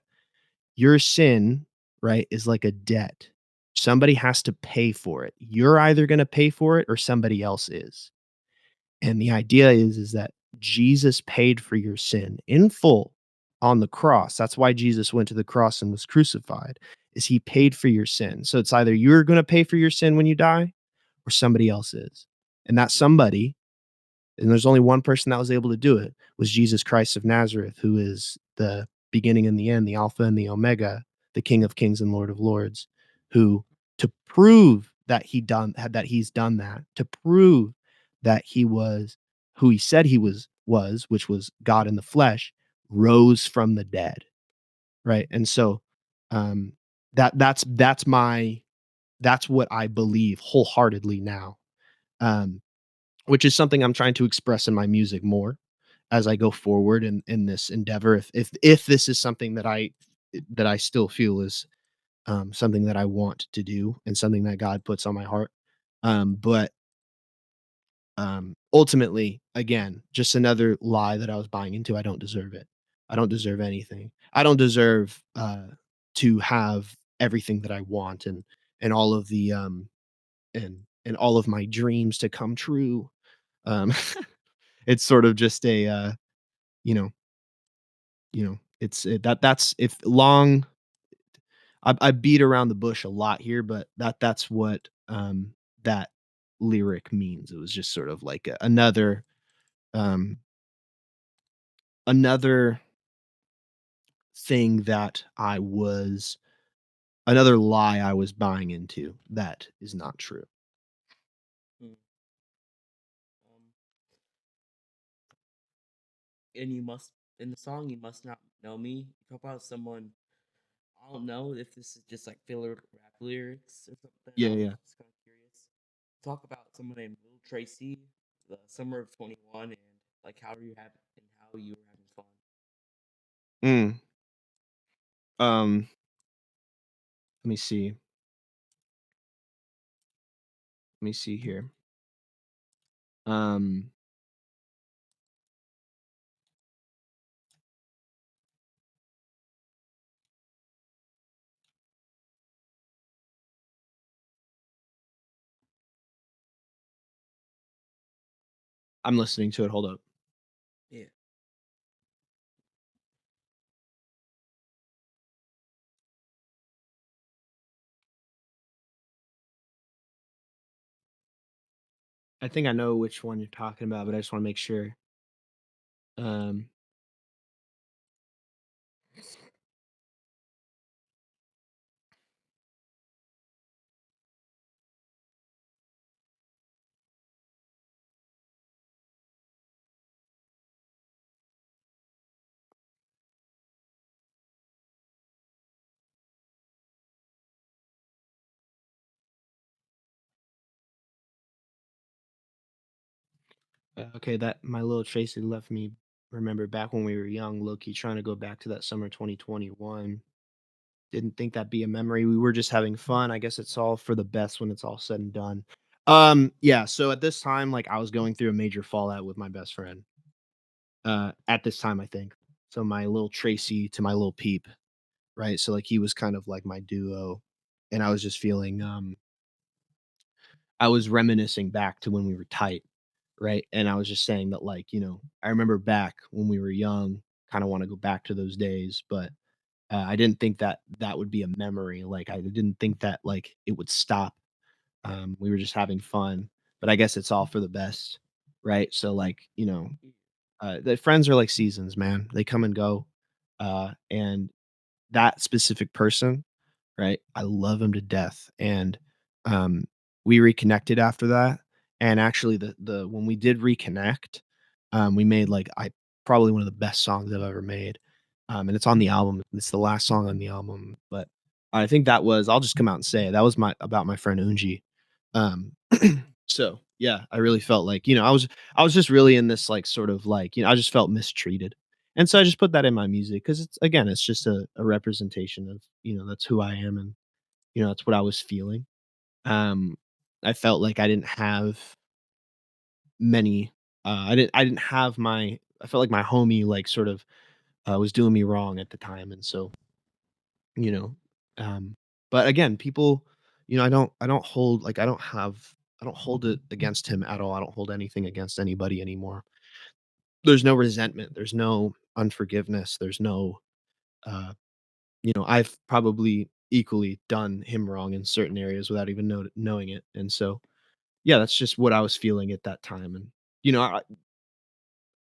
your sin, right, is like a debt. Somebody has to pay for it. You're either going to pay for it or somebody else is. And the idea is that Jesus paid for your sin in full on the cross. That's why Jesus went to the cross and was crucified. Is he paid for your sin. So it's either you're going to pay for your sin when you die or somebody else is. And that somebody, and there's only one person that was able to do it, was Jesus Christ of Nazareth, who is the beginning and the end, the Alpha and the Omega, the King of Kings and Lord of Lords, who, to prove that he's done that, to prove that he was who he said he was, which was God in the flesh, rose from the dead, right? And so, um, that's what I believe wholeheartedly now. Um, which is something I'm trying to express in my music more. as I go forward in this endeavor, if this is something that I still feel is, something that I want to do and something that God puts on my heart. But ultimately, again, just another lie that I was buying into. I don't deserve it. I don't deserve anything. I don't deserve to have everything that I want and all of the and all of my dreams to come true. Um, it's sort of just a you know, that's if long. I beat around the bush a lot here, but that's what that lyric means. It was just sort of like um another thing that I was another lie I was buying into that is not true. Mm. Um, and you must in the song "You Must Not Know Me." You talk about someone. I don't know if this is just like filler rap lyrics or something. Yeah, I was yeah. just kind of curious. Talk about someone named Lil Tracy, the summer of 21, and like how you were having fun. Mm. Let me see. Let me see here. Um, I'm listening to it. Hold up. Yeah. I think I know which one you're talking about, but I just want to make sure. Um, okay, that my little Tracy left me. Remember back when we were young, low key trying to go back to that summer 2021. Didn't think that'd be a memory. We were just having fun. I guess it's all for the best when it's all said and done. Yeah, so at this time, like I was going through a major fallout with my best friend. At this time, I think. So my little Tracy to my little Peep, right? So like he was kind of like my duo. And I was just feeling I was reminiscing back to when we were tight, right? And I was just saying that like, I remember back when we were young, kind of want to go back to those days, but I didn't think that that would be a memory. Like I didn't think that like it would stop. We were just having fun, but I guess it's all for the best, right? So like, the friends are like seasons, man. They come and go. And that specific person, right? I love him to death, and, um, we reconnected after that, and actually the when we did reconnect, we made, like, I probably one of the best songs I've ever made, and it's on the album. It's the last song on the album, but I think that was I'll just come out and say it, that was my about my friend Unji. Um, so, yeah, I really felt like, I was just really in this, like, sort of, like, I just felt mistreated. And so I just put that in my music because it's again, it's just a representation of, that's who I am and, that's what I was feeling. Um, I felt like I didn't have many, I didn't have my I felt like my homie, like, sort of, was doing me wrong at the time, and so, you know, um, but again, people, I don't hold like, I don't hold it against him at all. I don't hold anything against anybody anymore. There's no resentment, there's no unforgiveness, there's no, uh I've probably equally done him wrong in certain areas without even knowing it, and so, yeah, that's just what I was feeling at that time, and, you know,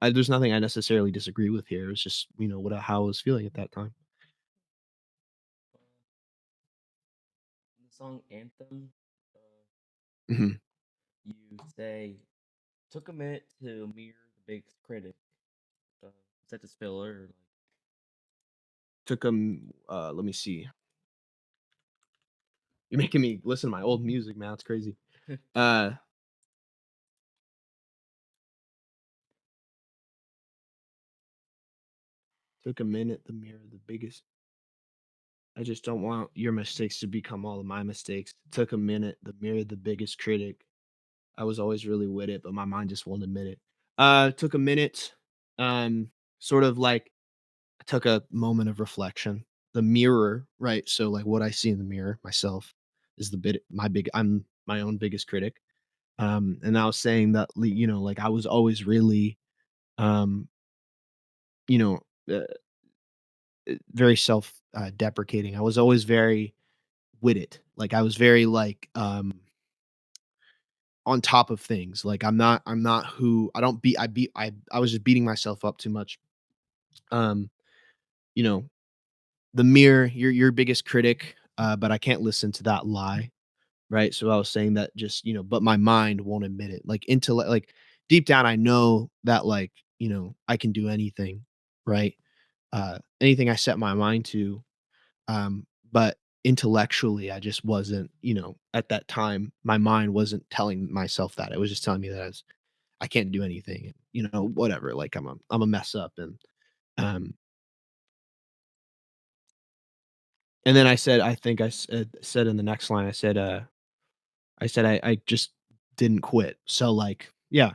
there's nothing I necessarily disagree with here, it's just, how I was feeling at that time. Uh, in the song "Anthem," uh, Mhm. you say, "Took a minute to mirror the biggest critic." Is that the spiller? Or Took 'em, let me see. You're making me listen to my old music, man, it's crazy. like, Uh, Took a minute, the mirror, the biggest. I just don't want your mistakes to become all of my mistakes. Took a minute, the mirror, the biggest critic. I was always really with it, but my mind just won't admit it. Took a minute, sort of like I took a moment of reflection. The mirror, right? So like what I see in the mirror, myself, is the bit my big I'm my own biggest critic. And I was saying that like I was always really um, you know, uh, very self deprecating. I was always very with it. Like I was very like on top of things. Like I'm not who I don't beat I beat I was just beating myself up too much. Um, you know, the mirror, your biggest critic, but I can't listen to that lie, right? So I was saying that just, but my mind won't admit it. Like intellect like deep down I know that like, I can do anything, right? Anything I set my mind to. But intellectually I just wasn't, at that time my mind wasn't telling myself that. It was just telling me that I can't do anything, whatever, like I'm a mess up um and then I said I think I said in the next line I said I just didn't quit. So like yeah,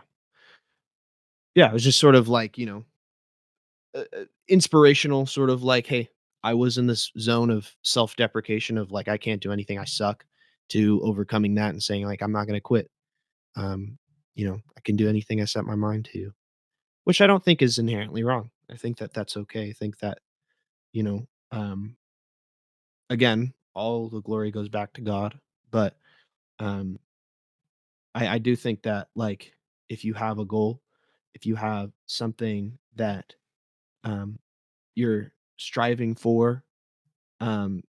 it was just sort of like, inspirational sort of like hey, I was in this zone of self-deprecation of like I can't do anything, I suck, to overcoming that and saying like I'm not going to quit. I can do anything I set my mind to, which I don't think is inherently wrong. I think that that's okay. I think that, you know, um, again, all the glory goes back to God. But um, I do think that, like, if you have a goal, if you have something that um, you're striving for, um,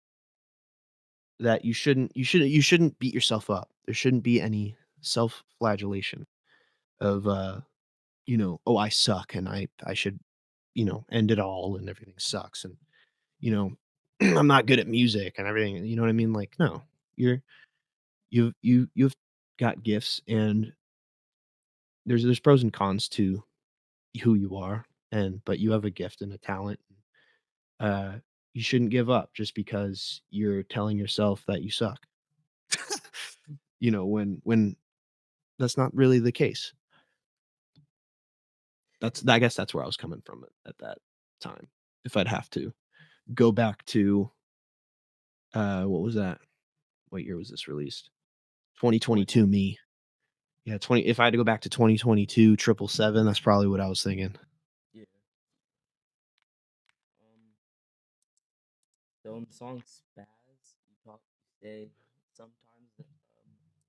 that you shouldn't beat yourself up. There shouldn't be any self-flagellation of oh, I suck and I should, end it all and everything sucks and you know, I'm not good at music and everything, you know what I mean? Like, no, you're you've got gifts and there's pros and cons to who you are and but you have a gift and a talent. Uh you shouldn't give up just because you're telling yourself that you suck. When that's not really the case. I guess that's where I was coming from at that time. If I'd have to go back to what was that? What year was this released? 2022 2020. me. Yeah, 20 if I had to go back to 2022 777, that's probably what I was thinking. Yeah. Um, so in the song Spaz, you talk, you say sometimes that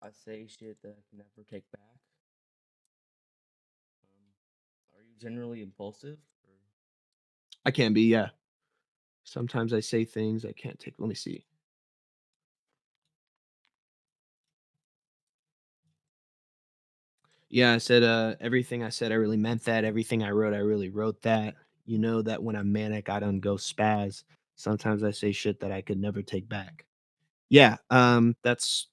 I say shit that I can never take back. Are you generally impulsive? Or I can be, yeah. Sometimes I say things I can't take. Let me see. Yeah, I said, everything I said, I really meant that. Everything I really wrote that. You know that when I'm manic, I don't go spaz. Sometimes I say shit that I could never take back. Yeah, that's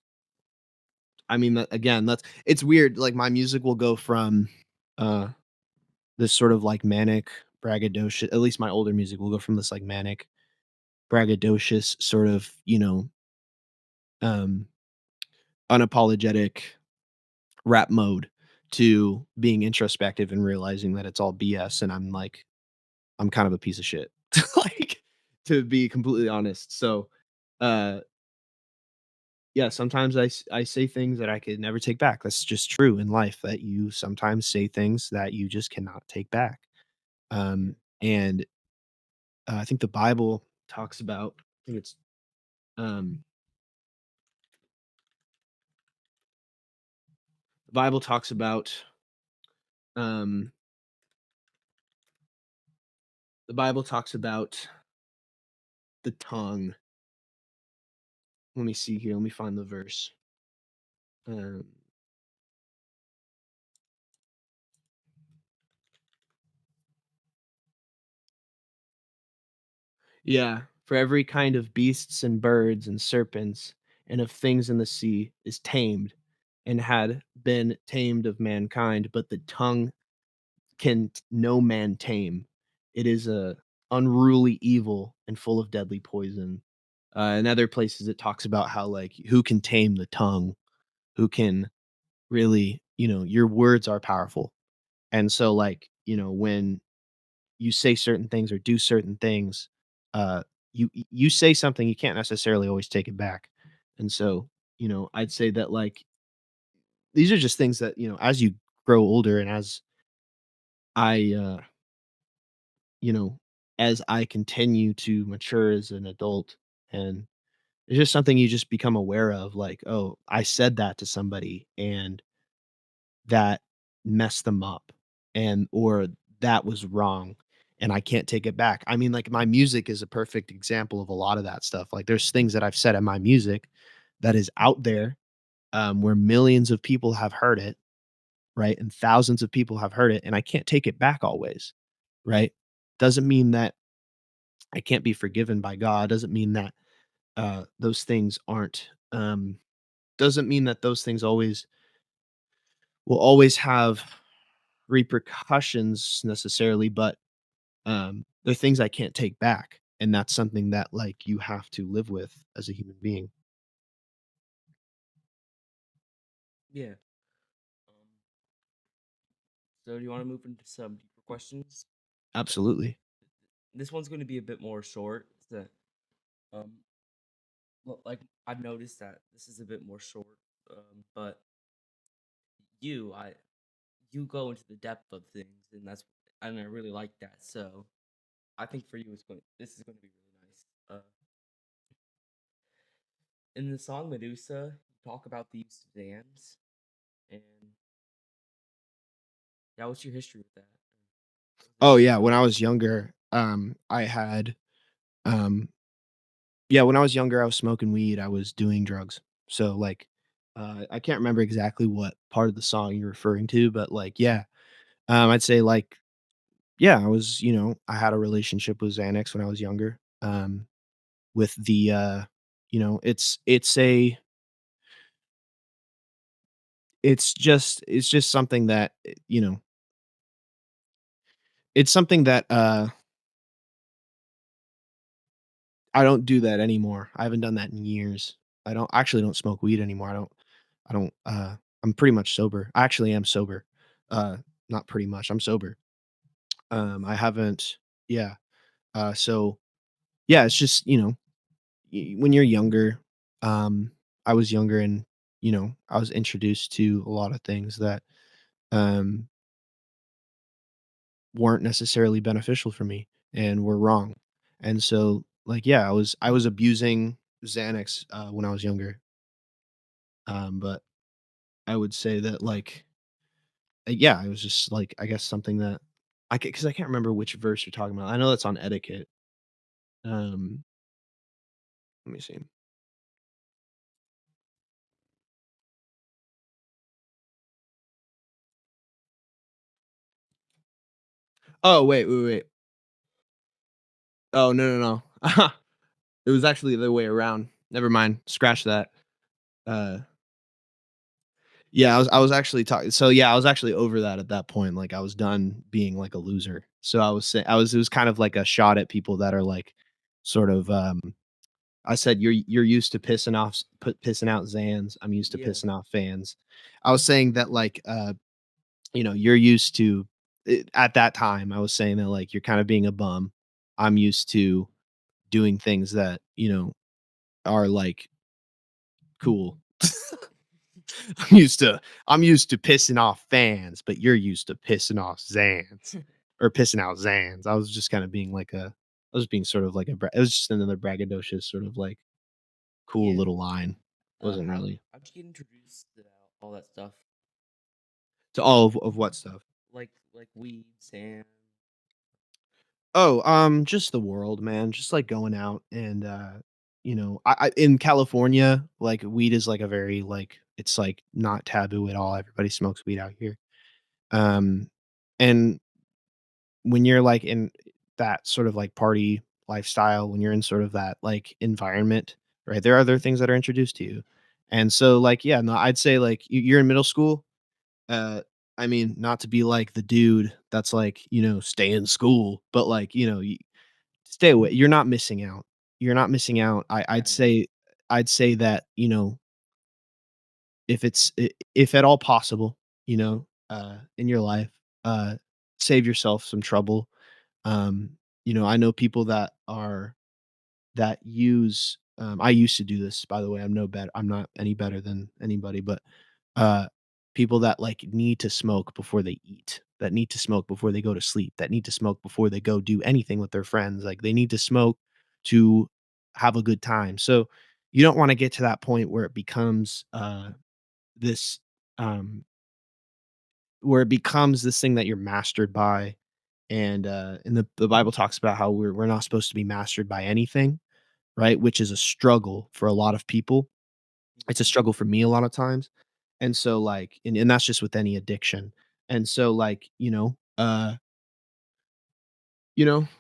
I mean, again, that's it's weird. Like my music will go from uh this sort of like manic braggadocious, at least my older music will go from this like manic braggadocious sort of, um unapologetic rap mode to being introspective and realizing that it's all BS and I'm kind of a piece of shit. Like to be completely honest. So uh yeah, sometimes I say things that I could never take back. That's just true in life that you sometimes say things that you just cannot take back. yeah, And I think the Bible talks about I think it's um the Bible talks about um the Bible talks about the tongue. Let me see here. Let me find the verse. Um Yeah, for every kind of beasts and birds and serpents and of things in the sea is tamed and had been tamed of mankind, but the tongue can no man tame. It is a unruly evil and full of deadly poison. In other places, it talks about how, like, who can tame the tongue, who can really, your words are powerful. And so, like, when you say certain things or do certain things, uh, you say something, you can't necessarily always take it back. And so, I'd say that, like, these are just things that, as you grow older and I, uh, you know, as I continue to mature as an adult, and it's just something you just become aware of, like, "Oh, I said that to somebody and that messed them up," or "That was wrong, and I can't take it back." I mean, like, my music is a perfect example of a lot of that stuff. Like, there's things that I've said in my music that is out there, where millions of people have heard it, right? And thousands of people have heard it, and I can't take it back always, right? Doesn't mean that I can't be forgiven by God, doesn't mean that, those things aren't, doesn't mean that those things always will always have repercussions necessarily, but, they're things I can't take back, and that's something that, like, you have to live with as a human being. Yeah. Um, so do you want to move into some deeper questions? Absolutely. This one's going to be a bit more short. Um, like I've noticed that this is a bit more short. But you, I, you go into the depth of things, and I really like that. So I think for you, this is going to be really nice. In the song Medusa, you talk about the use of Zans, and yeah, what's your history with that? Was Oh, it yeah, something when I that was younger, I had, um yeah, when I was younger, I was smoking weed, I was doing drugs. So, like, I can't remember exactly what part of the song you're referring to, but, like, yeah, I'd say, like, yeah, I had a relationship with Xanax when I was younger, with the, it's just something that, it's something that, I don't do that anymore. I haven't done that in years. I actually don't smoke weed anymore. I'm pretty much sober. I actually am sober. Uh, Not pretty much, I'm sober. I haven't Yeah, so, yeah, it's just, when you're younger, um, I was younger and, I was introduced to a lot of things that, um, weren't necessarily beneficial for me and were wrong. And so, like, yeah, I was abusing Xanax, when I was younger, but I would say that, like, yeah, it was just, like, I guess something that because I can't remember which verse you're talking about. I know that's on Etiquette. Um, Let me see. Oh, wait. Oh, no, no, no. It was actually the other way around. Never mind. Scratch that. Uh, yeah, I was actually talking. So yeah, I was actually over that at that point. Like, I was done being like a loser. So I was saying, it was kind of like a shot at people that are like sort of I said you're used to pissing out Zans. I'm used to yeah. pissing off fans. I was saying that, like, you're used to at that time. I was saying that, like, you're kind of being a bum. I'm used to doing things that, are like cool. I'm used to pissing off fans, but you're used to pissing off Zans or pissing out Zans. I was just kind of being like I was being sort of like it was just another braggadocious sort of like cool Yeah. little line. Wasn't really How'd you get introduced to all that stuff? to all of what stuff. Like weed, sand. Oh, just the world, man. Just like going out and I in California, like, weed is like a very, like, it's like not taboo at all. Everybody smokes weed out here. Um and when you're like in that sort of like party lifestyle, when you're in sort of that like environment, right? There are other things that are introduced to you. And so, like, yeah, no, I'd say, like, you're in middle school. Uh I mean, not to be like the dude that's like, stay in school, but, like, stay away. You're not missing out. You're not missing out. Yeah, no. I'd say that, if at all possible, in your life, uh, save yourself some trouble. Um, I know people that use I used to do this, by the way. I'm not any better than anybody, but uh people that like need to smoke before they eat, that need to smoke before they go to sleep, that need to smoke before they go do anything with their friends. Like they need to smoke to have a good time. So you don't want to get to that point where it becomes this um where it becomes this thing that you're mastered by. And the Bible talks about how we're not supposed to be mastered by anything, right? Which is a struggle for a lot of people. It's a Mhm. struggle for me a lot of times. And so, like, and that's just with any addiction. And so, like,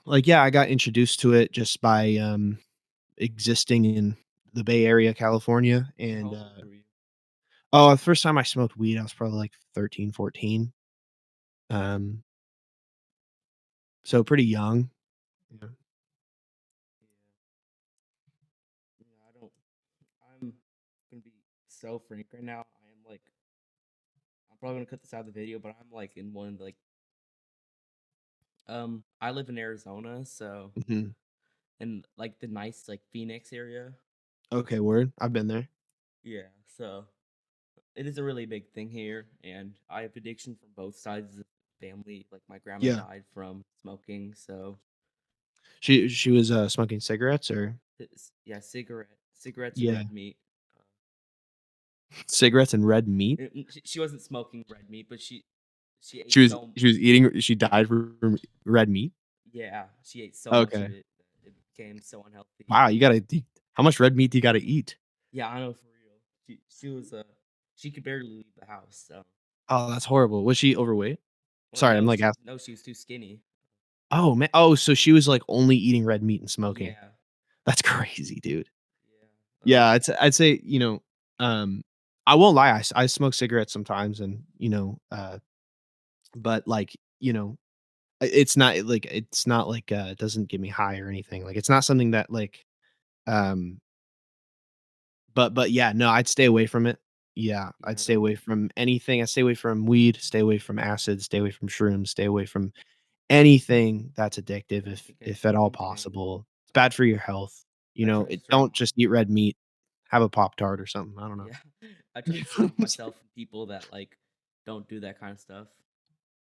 like, yeah, I got introduced to it just by existing in the Bay Area, California. How And old were you? the first time I smoked weed, I was probably like 13, 14. Um, so pretty young. Yeah. Yeah, yeah, I don't. I'm gonna be so frank right now. I am like, I'm probably gonna cut this out of the video, but I'm like in one like, I live in Arizona, so Mhm. in like the nice like Phoenix area. Okay, word. I've been there. Yeah, so it is a really big thing here, and I have addiction from both sides of the family. Like my grandma Yeah. died from smoking, so She was smoking cigarettes or yeah, cigarettes and yeah, red meat. cigarettes and red meat. She wasn't smoking red meat, but she ate She was so she was eating she died from red meat? yeah, she ate so much of Okay. it that it became so unhealthy. Wow, you gotta d how much red meat do you gotta eat? Yeah, I know for real. She was she could barely leave the house. So Oh, that's horrible. Was she overweight? well, Sorry, I'm like ask no, she was too skinny. oh, man. Oh, so she was, like, only eating red meat and smoking. Yeah, That's crazy, dude. yeah. Yeah, I'd say, um, I won't lie, I smoke cigarettes sometimes and, but, like, it's not like, it doesn't get me high or anything. Like, it's not something that, like, um but yeah, no, I'd stay away from it. Yeah, Yeah, I'd I stay don't. away from anything. I stay away from weed, stay away from acid, stay away from shrooms, stay away from anything that's addictive Yeah, I think if at all same thing. possible. It's bad for your health. I try to Don't surround my just eat red meat. Have a Pop Tart or something. I don't know. yeah, I try to surround myself with people that like don't do that kind of stuff.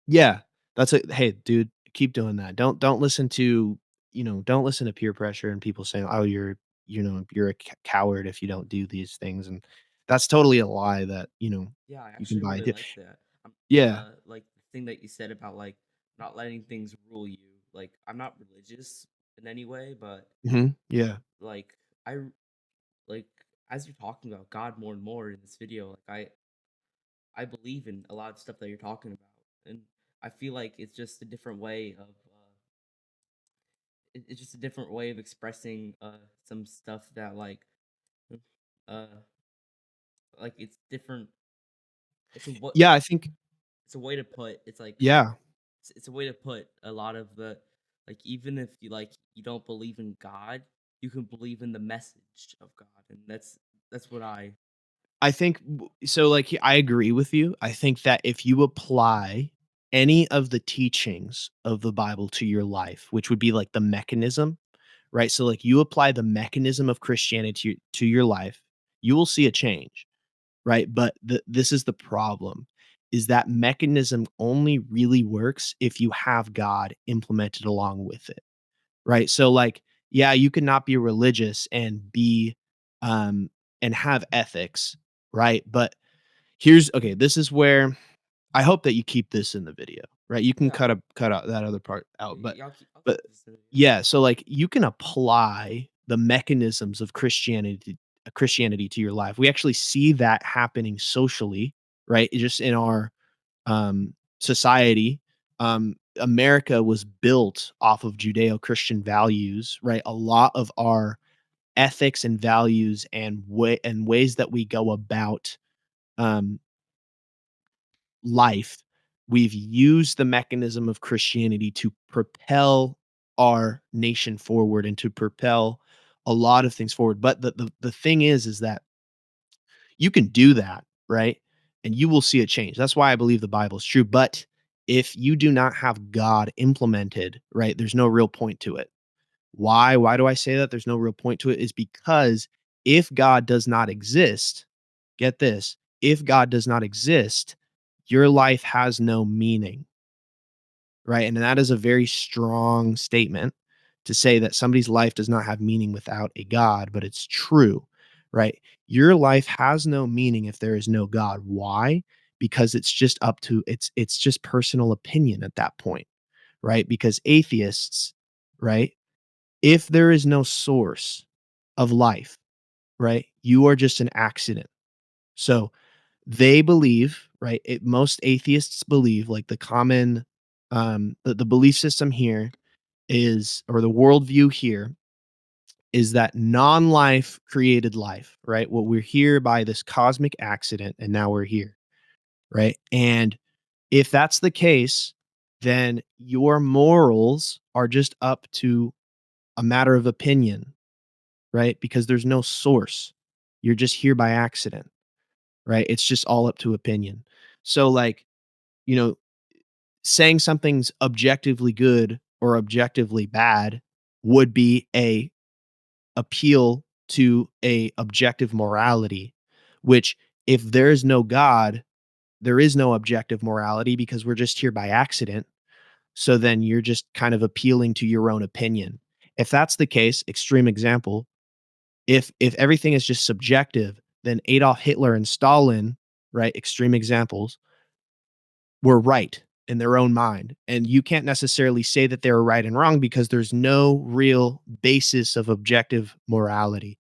Yeah, that's a hey, dude, keep doing that. Don't listen to don't listen to peer pressure and people saying, "Oh, you're a coward if you don't do these things," and that's totally a lie that Yeah, I you can actually buy. really like that. Yeah. Like the thing that you said about like not letting things rule you. Like I'm not religious in any way, but Mhm. Yeah. like like as you're talking about God more and more in this video, like I believe in a lot of stuff that you're talking about, and I feel like it's just a different way of it's just a different way of expressing some stuff that uh like it's different. It's a what Yeah, I think it's a way to put it's like yeah. it's a way to put a lot of the like even if you like you don't believe in God, you can believe in the message of God, and that's what I I think so, like, I agree with you. I think that if you apply any of the teachings of the Bible to your life, which would be like the mechanism, right? So, like, you apply the mechanism of Christianity to your life, you will see a change, right? But this is the problem, is that mechanism only really works if you have God implemented along with it. Right? So, like, yeah, you could not be religious um, and have ethics, right? But okay, this is where I hope that you keep this in the video, right? You can yeah cut out that other part out, yeah, I'll but keep this in yeah. yeah, so, like, you can apply the mechanisms of Christianity to your life. We actually see that happening socially, right? Just in our society. America was built off of Judeo-Christian values, right? A lot of our ethics and values and ways that we go about um, life, we've used the mechanism of Christianity to propel our nation forward and to propel a lot of things forward. But the thing is that you can do that, right? And you will see a change. That's why I believe the Bible is true. But if you do not have God implemented, right, there's no real point to it. Why? Why do I say that? There's no real point to it is because if God does not exist, get this, if God does not exist, your life has no meaning, right? And that is a very strong statement to say that somebody's life does not have meaning without a God, but it's true, right? Your life has no meaning if there is no God. Why? Because it's just up to it's just personal opinion at that point, right? Because atheists, right? If there is no source of life, right? You are just an accident. So they believe, right? Most atheists believe, like the common, the belief system here is, or the worldview here is that non-life created life, right? Well, we're here by this cosmic accident, and now we're here, right? And if that's the case, then your morals are just up to a matter of opinion, right? Because there's no source. You're just here by accident, right? It's just all up to opinion. So, like, you know, saying something's objectively good or objectively bad would be a appeal to a objective morality, which if there is no God, there is no objective morality because we're just here by accident. So then you're just kind of appealing to your own opinion. If that's the case, extreme example, if everything is just subjective, then Adolf Hitler and Stalin, right, extreme examples, were right in their own mind. And you can't necessarily say that they were right and wrong because there's no real basis of objective morality.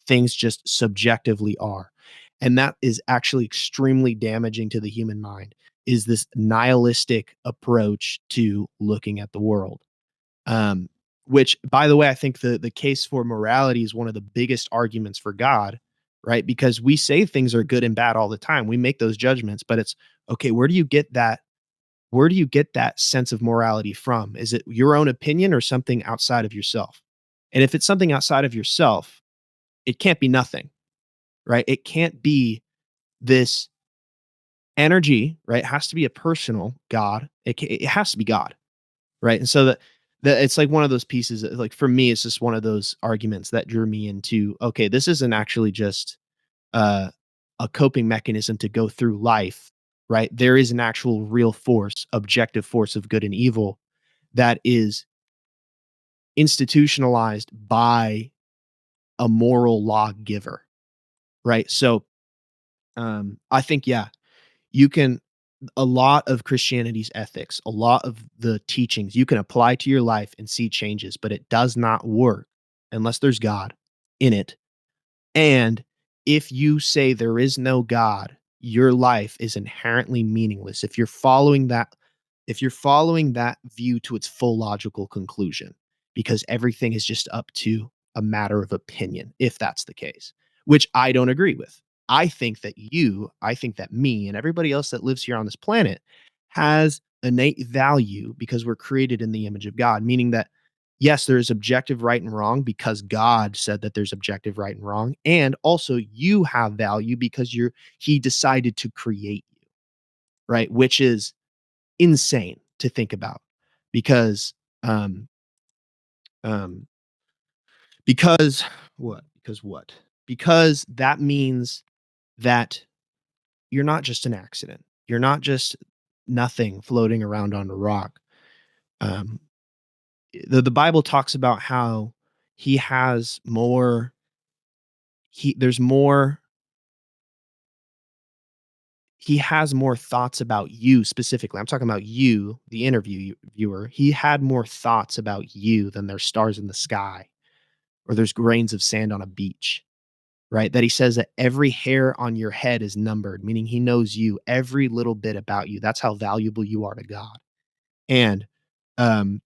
Things just subjectively are. And that is actually extremely damaging to the human mind, is this nihilistic approach to looking at the world. Um, which, by the way, I think the case for morality is one of the biggest arguments for God, right? Because we say things are good and bad all the time. We make those judgments, but it's okay, where do you get that? Where do you get that sense of morality from? Is it your own opinion or something outside of yourself? And if it's something outside of yourself, it can't be nothing, right? It can't be this energy, right? It has to be a personal God. It has to be God, right? And so that it's like one of those pieces that, like, for me, it's just one of those arguments that drew me into, okay, this isn't actually just uh, a coping mechanism to go through life, right? There is an actual real force, objective force of good and evil that is institutionalized by a moral lawgiver, right? So I think, yeah, you can, a lot of Christianity's ethics, a lot of the teachings you can apply to your life and see changes, but it does not work unless there's God in it. And if you say there is no God, your life is inherently meaningless. If you're following that view to its full logical conclusion, because everything is just up to a matter of opinion, if that's the case, which I don't agree with. I think that me and everybody else that lives here on this planet has innate value because we're created in the image of God, meaning that yes, there is objective right and wrong because God said that there's objective right and wrong. And also you have value because he decided to create you, right? Which is insane to think about because um um because what? Because what? Because that means that you're not just an accident. You're not just nothing floating around on a rock. Um the Bible talks about how he has more he there's more he has more thoughts about you specifically. I'm talking about you, the viewer. He had more thoughts about you than there's stars in the sky or there's grains of sand on a beach, right? That he says that every hair on your head is numbered, meaning he knows you, every little bit about you. That's how valuable you are to God. And um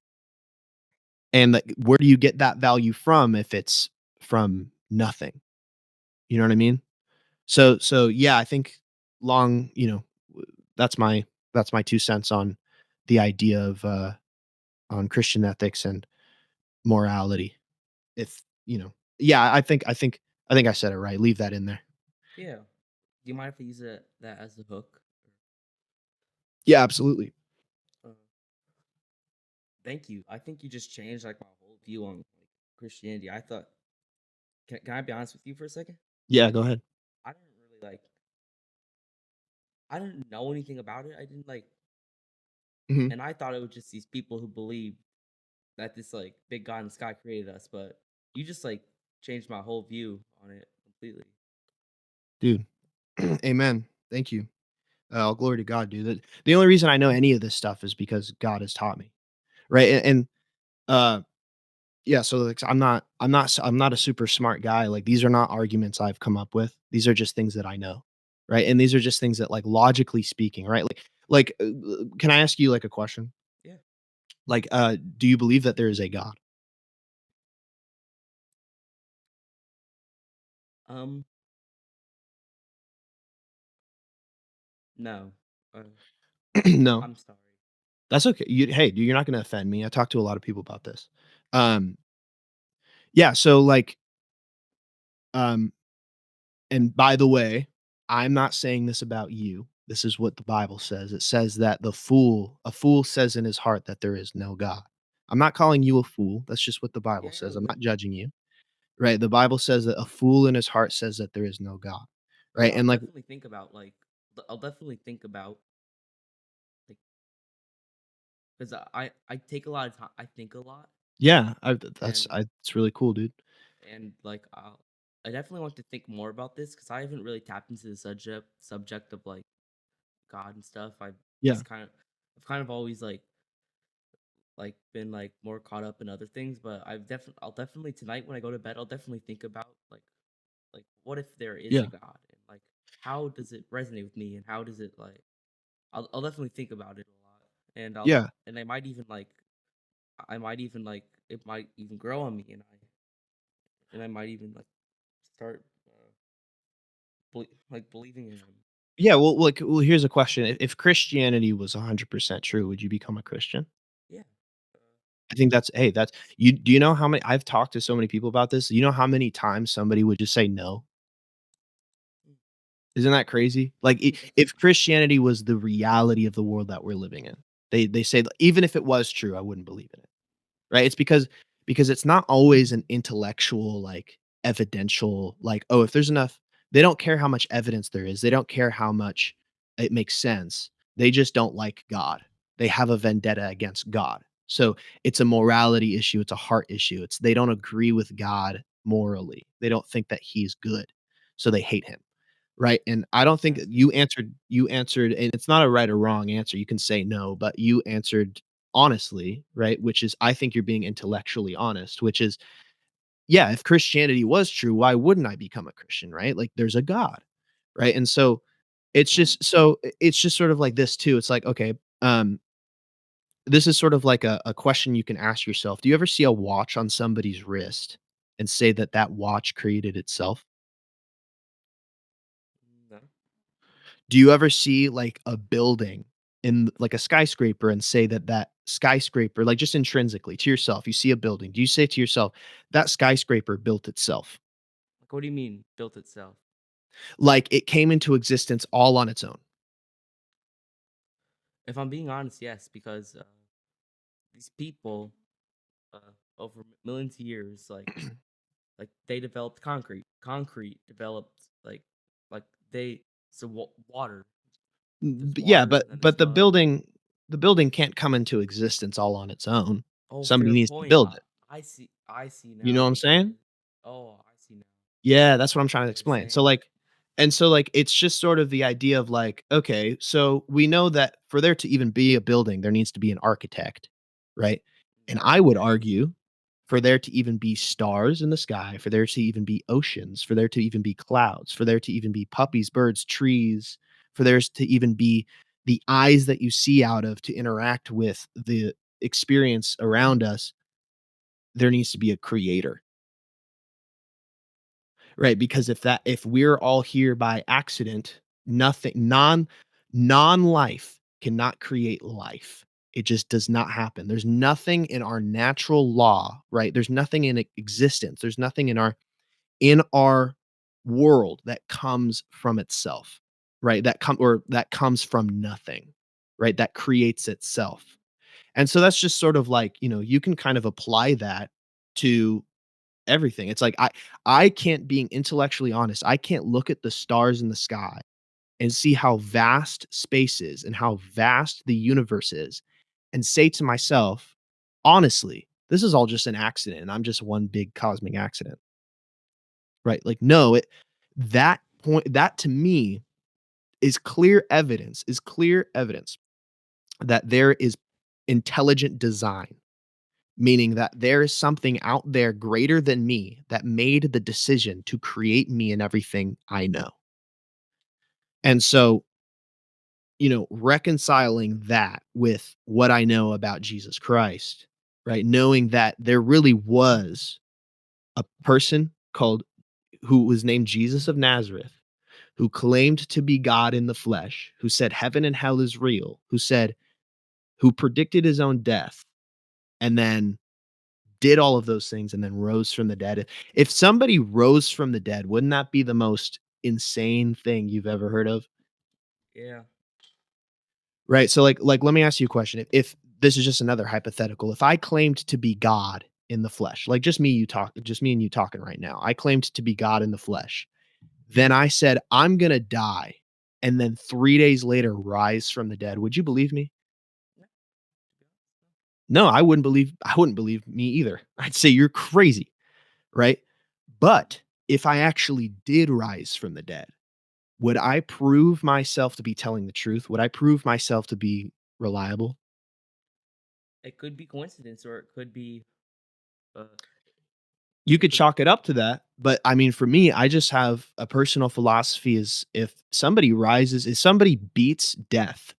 where do you get that value from if it's from nothing? You know what I mean? So yeah, I think long, that's my 2 cents on the idea of on Christian ethics and morality. If, you know yeah, I think I said it right, leave that in there. Yeah. Do you mind if I use that as the hook? Yeah, absolutely. Uh, thank you. I think you just changed like my whole view on like Christianity. I thought, can I be honest with you for a second? Yeah, go ahead. I didn't really like. I didn't know anything about it. I didn't like, Mhm. and I thought it was just these people who believe that this like big God in the sky created us. But you just like changed my whole view on it completely. Dude, amen. Thank you. All glory to God, dude. The only reason I know any of this stuff is because God has taught me, right? Uh, yeah, so, like, I'm not a super smart guy, like, these are not arguments I've come up with. These are just things that I know, right? And these are just things that, like, logically speaking, right? Can I ask you, like, a question? Yeah. Like, do you believe that there is a God? Um. No. Uh, No. I'm sorry. That's okay. Hey, dude, you're not gonna offend me. I talk to a lot of people about this. Um, yeah, so, like, um and by the way, I'm not saying this about you. This is what the Bible says. It says that a fool says in his heart that there is no God. I'm not calling you a fool. That's just what the Bible Yeah, says. no, I'm not judging you, right? The Bible says that a fool in his heart says that there is no God, yeah. right? And like, I'll definitely think about like because I take a lot of time. I think a lot, yeah, and it's really cool, dude. like I definitely want to think more about this because I haven't really tapped into the subject of like God and stuff. Yeah, Just kind of I've kind of always like been like more caught up in other things, but I'll definitely tonight when I go to bed I'll definitely think about like what if there is yeah, a God and like how does it resonate with me and how does it like I'll definitely think about it a lot and yeah, I might even like it might even grow on me and I might even like start like believing in him. yeah. Well, here's a question: If Christianity was 100% true, would you become a Christian? Yeah. Uh, I think that's hey, that's you do you know how many I've talked to so many people about this. You know how many times somebody would just say no? mm, Isn't that crazy? Like, I that's if Christianity was the reality of the world that we're living in, they say even if it was true, I wouldn't believe in it. Right? It's because it's not always an intellectual, like, evidential, like, "Oh, if there's enough." They don't care how much evidence there is. They don't care how much it makes sense. They just don't like God. They have a vendetta against God. So, it's a morality issue, it's a heart issue. It's they don't agree with God morally. They don't think that he's good, so they hate him, right? And I don't think that's you answered and it's not a right or wrong answer. You can say no, but you answered honestly, right? Which is I think you're being intellectually honest, which is, yeah, if Christianity was true, why wouldn't I become a Christian, right? Like there's a God, right? And so it's just sort of like this too. It's like, okay, this is sort of like a question you can ask yourself. Do you ever see a watch on somebody's wrist and say that that watch created itself? no. Do you ever see, like, a building in like, a skyscraper and say that that skyscraper like, just intrinsically to yourself, you see a building, do you say to yourself, "That skyscraper built itself?" Like what do you mean built itself? Like, it came into existence all on its own. If I'm being honest, yes, because these people uh, over millions of years like they developed concrete developed like they so water there's Yeah, water but and then there's but mud. the building can't come into existence all on its own. Oh, Somebody fair needs to point. build it. I see You know now what I'm what you're saying? oh I see now Yeah, that's what I'm trying to what you're explain. saying. It's just sort of the idea of like, okay, so we know that for there to even be a building, there needs to be an architect, right? And I would Yes. argue for there to even be stars in the sky, for there to even be oceans, for there to even be clouds, for there to even be puppies, birds, trees, for there's to even be the eyes that you see out of to interact with the experience around us, there needs to be a creator. Right, because if we're all here by accident, nothing non-life cannot create life. It just does not happen. There's nothing in our natural law, right? There's nothing in existence. There's nothing in our world that comes from itself, right? That comes from nothing, right? That creates itself. And so that's just sort of like, you can kind of apply that to everything. It's like I can't, being intellectually honest, I can't look at the stars in the sky and see how vast space is and how vast the universe is and say to myself, honestly, this is all just an accident and I'm just one big cosmic accident. Right? Like, no, that to me is clear evidence that there is intelligent design, meaning that there is something out there greater than me that made the decision to create me and everything I know. And so, reconciling that with what I know about Jesus Christ, right? Knowing that there really was a person called who was named Jesus of Nazareth, who claimed to be God in the flesh, who said heaven and hell is real, who predicted his own death and then did all of those things and then rose from the dead. If somebody rose from the dead, wouldn't that be the most insane thing you've ever heard of? Yeah. Right. So like let me ask you a question. If this is just another hypothetical, if I claimed to be God in the flesh, like just me and you talking right now. I claimed to be God in the flesh. Then I said, I'm gonna die, and then 3 days later rise from the dead. Would you believe me? No, I wouldn't believe me either. I'd say you're crazy, right? But if I actually did rise from the dead, would I prove myself to be telling the truth? Would I prove myself to be reliable? It could be coincidence or it could be uh You it could could chalk it up to that, but I mean, for me, I just have a personal philosophy is if somebody beats death,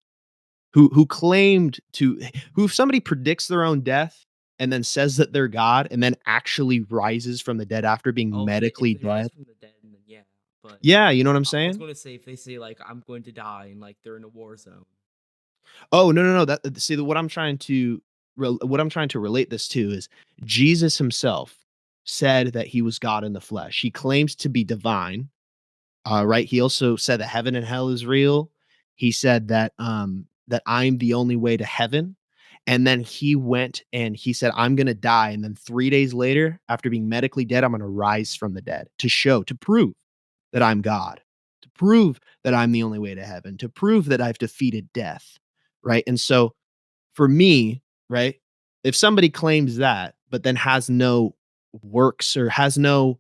who claimed to who if somebody predicts their own death and then says that they're God and then actually rises from the dead after being oh, if medically they rise dead. from the dead, then yeah. But Yeah, you know what I'm I was saying? gonna say if they say like I'm going to die and like they're in a war zone. Oh, no, no, no, see, what I'm trying to relate this to is Jesus himself said that he was God in the flesh. He claims to be divine. Right? He also said that heaven and hell is real. He said that I'm the only way to heaven. And then he went and he said, I'm gonna die. And then 3 days later, after being medically dead, I'm gonna rise from the dead to prove that I'm God, to prove that I'm the only way to heaven, to prove that I've defeated death. Right. And so for me, right, if somebody claims that, but then has no works or has no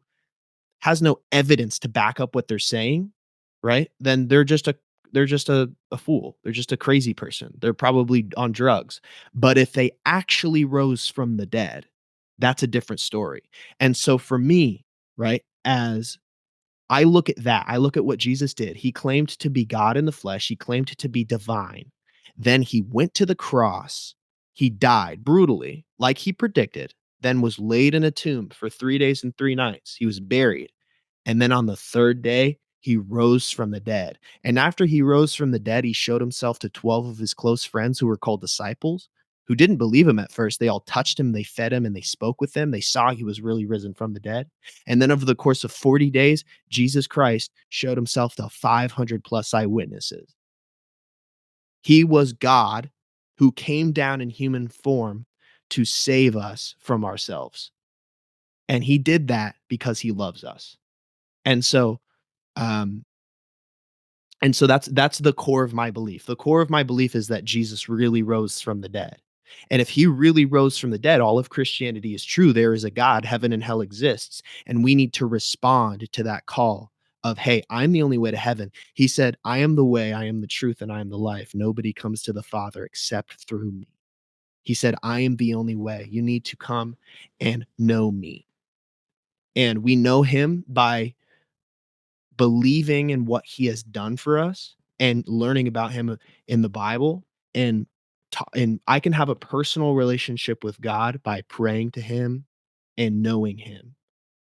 evidence to back up what they're saying, right? Then they're just a fool. They're just a crazy person. They're probably on drugs. But if they actually rose from the dead, that's a different story. And so for me, right, as I look at that. I look at what Jesus did. He claimed to be God in the flesh. He claimed to be divine. Then he went to the cross. He died brutally, like he predicted, then was laid in a tomb for 3 days and 3 nights. He was buried. And then on the third day, he rose from the dead. And after he rose from the dead, he showed himself to 12 of his close friends who were called disciples, who didn't believe him at first. They all touched him, they fed him, and they spoke with him. They saw he was really risen from the dead. And then over the course of 40 days, Jesus Christ showed himself to 500 plus eyewitnesses. He was God who came down in human form to save us from ourselves. And he did that because he loves us. And so, um, that's the core of my belief. The core of my belief is that Jesus really rose from the dead. And if he really rose from the dead, all of Christianity is true. There is a God, heaven and hell exists, and we need to respond to that call of, "Hey, I'm the only way to heaven." He said, "I am the way, I am the truth, and I am the life. Nobody comes to the Father except through me." He said, "I am the only way. You need to come and know me." And we know him by believing in what he has done for us and learning about him in the Bible and and I can have a personal relationship with God by praying to him and knowing him,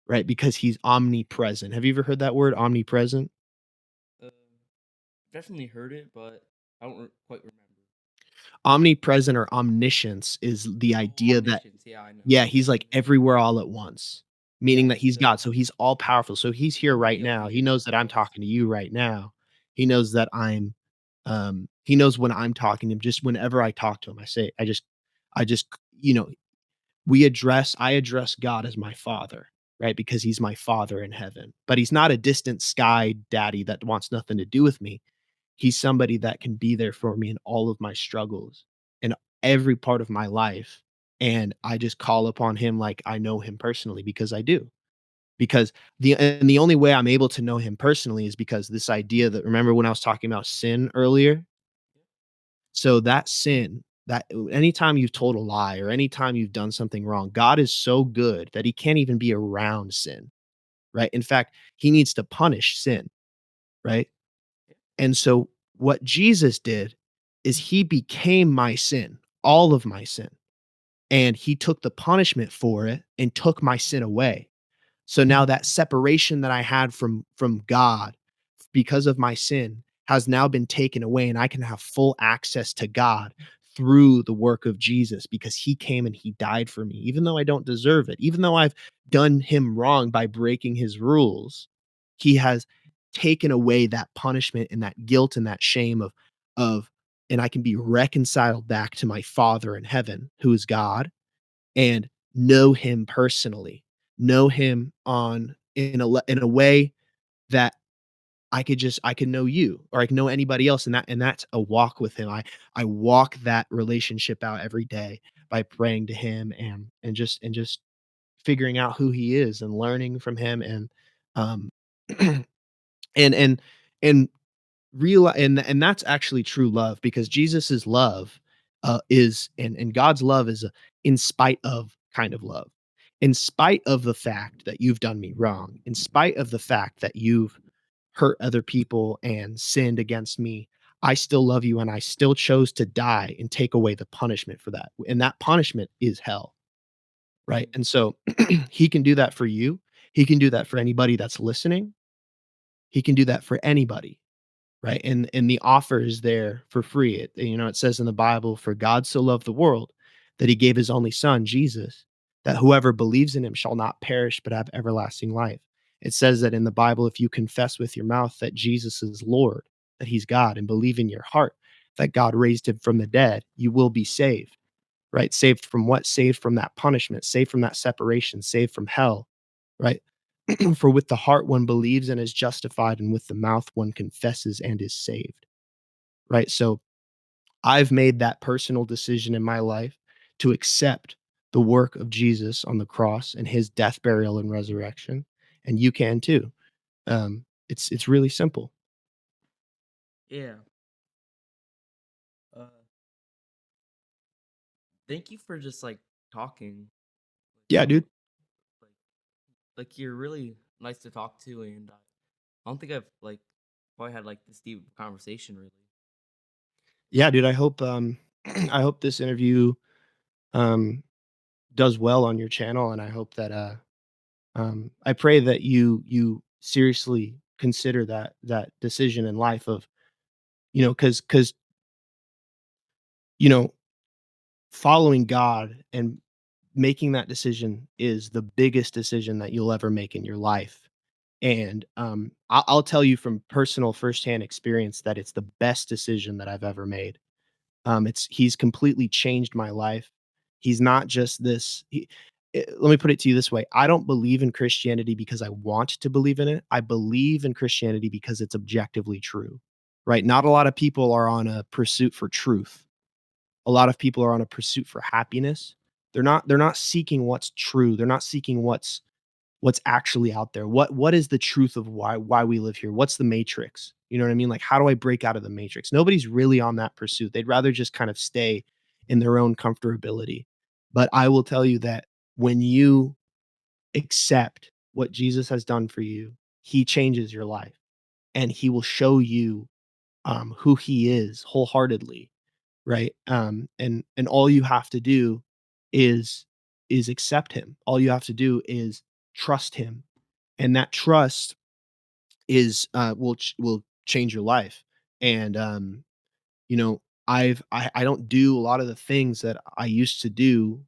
right? Because he's omnipresent. Have you ever heard that word omnipresent? Uh, definitely heard it, but I don't quite remember. Omnipresent or omniscience is the Oh, idea that omniscience. Yeah, I know. yeah, he's, I like, know. everywhere all at once, meaning that Yes. he's So God, so he's all powerful, so he's here right yep. now, He he is. knows that I'm Yes. talking to you right now. He knows that he knows when I'm talking to him, just whenever I talk to him, I just, you know, I address God as my father, right? Because he's my father in heaven, but he's not a distant sky daddy that wants nothing to do with me. He's somebody that can be there for me in all of my struggles in every part of my life. And I just call upon him like I know him personally because I do. Because the only way I'm able to know him personally is because this idea that remember when I was talking about sin earlier? So that sin, that anytime you've told a lie or anytime you've done something wrong, God is so good that he can't even be around sin, right? In fact, he needs to punish sin, right? And so what Jesus did is he became my sin, all of my sin, and he took the punishment for it and took my sin away. So now that separation that I had from God because of my sin has now been taken away and I can have full access to God through the work of Jesus because he came and he died for me even though I don't deserve it. Even though I've done him wrong by breaking his rules, he has taken away that punishment and that guilt and that shame of and I can be reconciled back to my Father in heaven, who is God, and know him personally, know him on in a way that I can know you or I can know anybody else, and that's a walk with him. I walk that relationship out every day by praying to him and just figuring out who he is and learning from him um and and and that's actually true love because Jesus's love is and God's love is a in spite of kind of love. In spite of the fact that you've done me wrong, in spite of the fact that you've hurt other people and sinned against me, I still love you and I still chose to die and take away the punishment for that. And that punishment is hell, right? Mm. And so he can do that for you. He can do that for anybody that's listening. He can do that for anybody. Right, and the offer is there for free. It says in the Bible, "For God so loved the world that he gave his only son, Jesus, that whoever believes in him shall not perish but have everlasting life." It says that in the Bible, if you confess with your mouth that Jesus is Lord, that he's God, and believe in your heart that God raised him from the dead, you will be saved, right? Saved from what? Saved from that punishment, saved from that separation, saved from hell, right? For with the heart one believes and is justified, and with the mouth one confesses and is saved. Right. So I've made that personal decision in my life to accept the work of Jesus on the cross and his death, burial, and resurrection. And you can too. It's really simple. Yeah. Uh, Thank you for just like talking. Yeah, dude. Like, like you're really nice to talk to, and I don't think I've like probably had like this deep conversation really. Yeah, dude. I hope I hope this interview um does well on your channel, and I hope that I pray that you seriously consider that decision in life of because you know following God and making that decision is the biggest decision that you'll ever make in your life. And I'll tell you from personal firsthand experience that it's the best decision that I've ever made. He's completely changed my life. He's not just let me put it to you this way. I don't believe in Christianity because I want to believe in it. I believe in Christianity because it's objectively true. Right? Not a lot of people are on a pursuit for truth. A lot of people are on a pursuit for happiness. They're not seeking what's true. They're not seeking what's actually out there. What is the truth of why we live here? What's the matrix? You know what I mean? Like how do I break out of the matrix? Nobody's really on that pursuit. They'd rather just kind of stay in their own comfortability. But I will tell you that when you accept what Jesus has done for you, he changes your life and he will show you who he is wholeheartedly, right? And all you have to do is accept him. All you have to do is trust him, and that trust is will change your life. And you know I don't do a lot of the things that I used to do,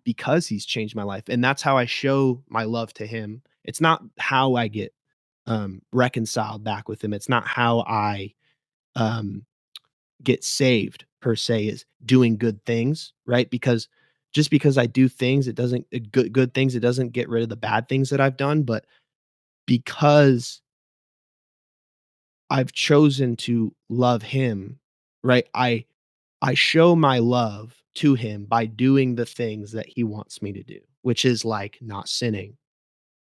because he's changed my life, and that's how I show my love to him. It's not how I get, reconciled back with him. It's not how I, um, get saved per se is doing good things, right? Because just because I do things, it doesn't good things, it doesn't get rid of the bad things that I've done, but because I've chosen to love him, right? I show my love to him by doing the things that he wants me to do, which is like not sinning,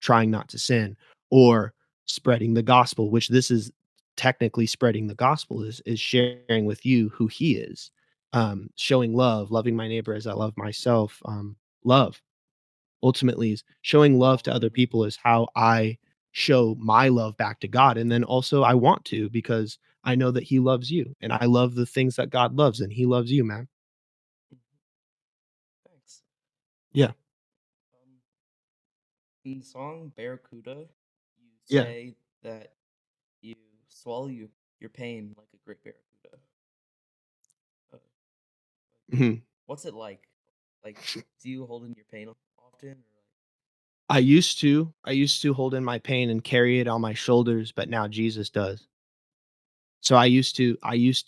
trying not to sin, or spreading the gospel, which this is technically spreading the gospel is sharing with you who he is. Showing love, loving my neighbor as I love myself. Love ultimately is showing love to other people is how I show my love back to God. And then also I want to because I know that he loves you and I love the things that God loves and he loves you, man. Mhm. Thanks. Yeah. Um, in the song Barracuda, you Yeah. say that you swallow your pain like a great barracuda. Uh, Mhm. what's it like? Like, do you hold in your pain often, or like? I used to hold in my pain and carry it on my shoulders, but now Jesus does. So I used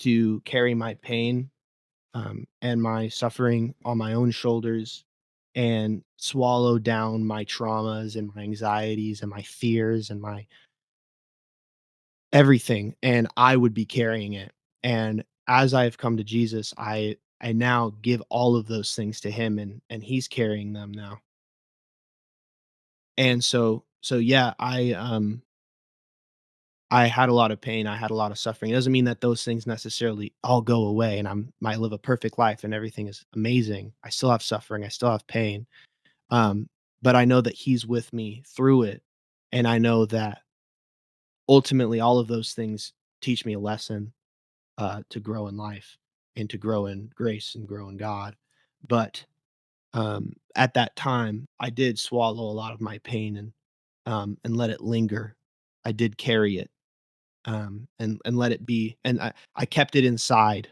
to carry my pain, and my suffering on my own shoulders and swallow down my traumas and my anxieties and my fears and my everything, and I would be carrying it. And as I've come to Jesus, I now give all of those things to him and he's carrying them now. And so yeah, I had a lot of pain, I had a lot of suffering. It doesn't mean that those things necessarily all go away and might live a perfect life and everything is amazing. I still have suffering, I still have pain. Um, but I know that he's with me through it. And I know that ultimately all of those things teach me a lesson, to grow in life and to grow in grace and grow in God. But at that time, I did swallow a lot of my pain and let it linger. I did carry it, and let it be, and I kept it inside,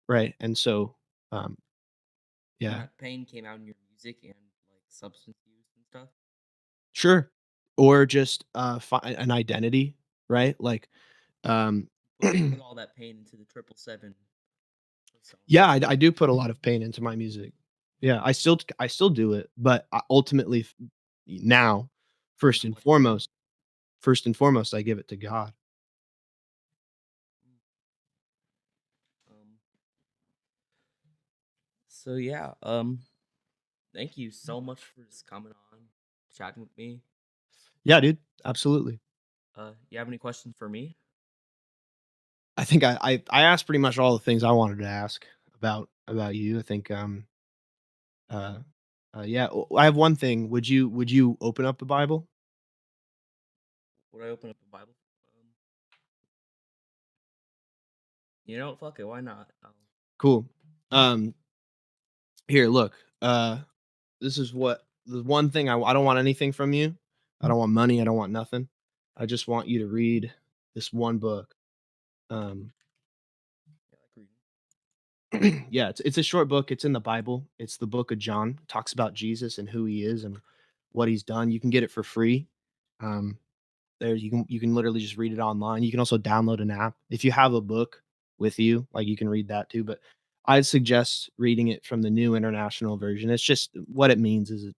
right? And so, um, And yeah, that pain came out in your music and like substance use and stuff. sure, or just an identity, right? Like, But you put all that pain into the 777 song. yeah, I do put a lot of pain into my music. Yeah, I still do it, but ultimately, now, Putting first that and much pain. foremost, first and foremost, I give it to God. Mm. Um. So yeah. Thank you so much for just coming on, chatting with me. Yeah, dude, absolutely. You have any questions for me? I think I asked pretty much all the things I wanted to ask about you. I think, uh, yeah. I have one thing. Would you open up the Bible? Would I open up the Bible? Um, you know what? Fuck it. Why not? Cool. Um, Here, look. This is what the one thing I don't want anything from you. I don't want money. I don't want nothing. I just want you to read this one book. Um, Yeah, I like reading. yeah, it's a short book. It's in the Bible. It's the book of John. It talks about Jesus and who he is and what he's done. You can get it for free. Um, there you can literally just read it online. You can also download an app. If you have a book with you, like you can read that too. But I'd suggest reading it from the New International Version. It's just what it means is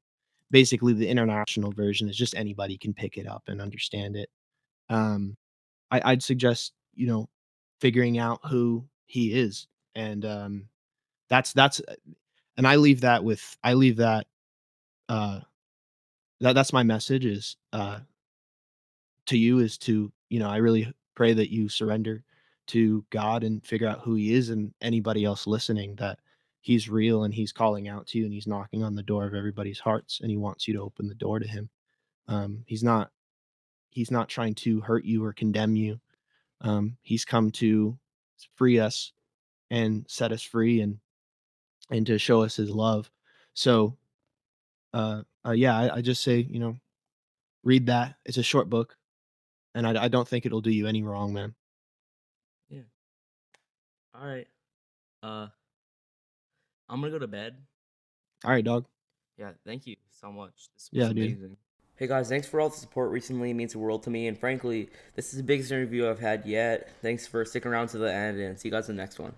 basically the international version is just anybody can pick it up and understand it. Um, I'd suggest, figuring out who he is, and that's and I leave that uh that's my message is to you is to, I really pray that you surrender to God and figure out who he is, and anybody else listening that he's real and he's calling out to you and he's knocking on the door of everybody's hearts and he wants you to open the door to him. He's not trying to hurt you or condemn you. He's come to free us and set us free and to show us his love. So, yeah, I just say, read that. It's a short book, and I don't think it'll do you any wrong, man. Yeah. All right. I'm gonna go to bed. All right, dog. Yeah, thank you so much. This was Yeah, dude. amazing. Hey guys, thanks for all the support recently. It means the world to me. And frankly, this is the biggest interview I've had yet. Thanks for sticking around to the end, and see you guys in the next one.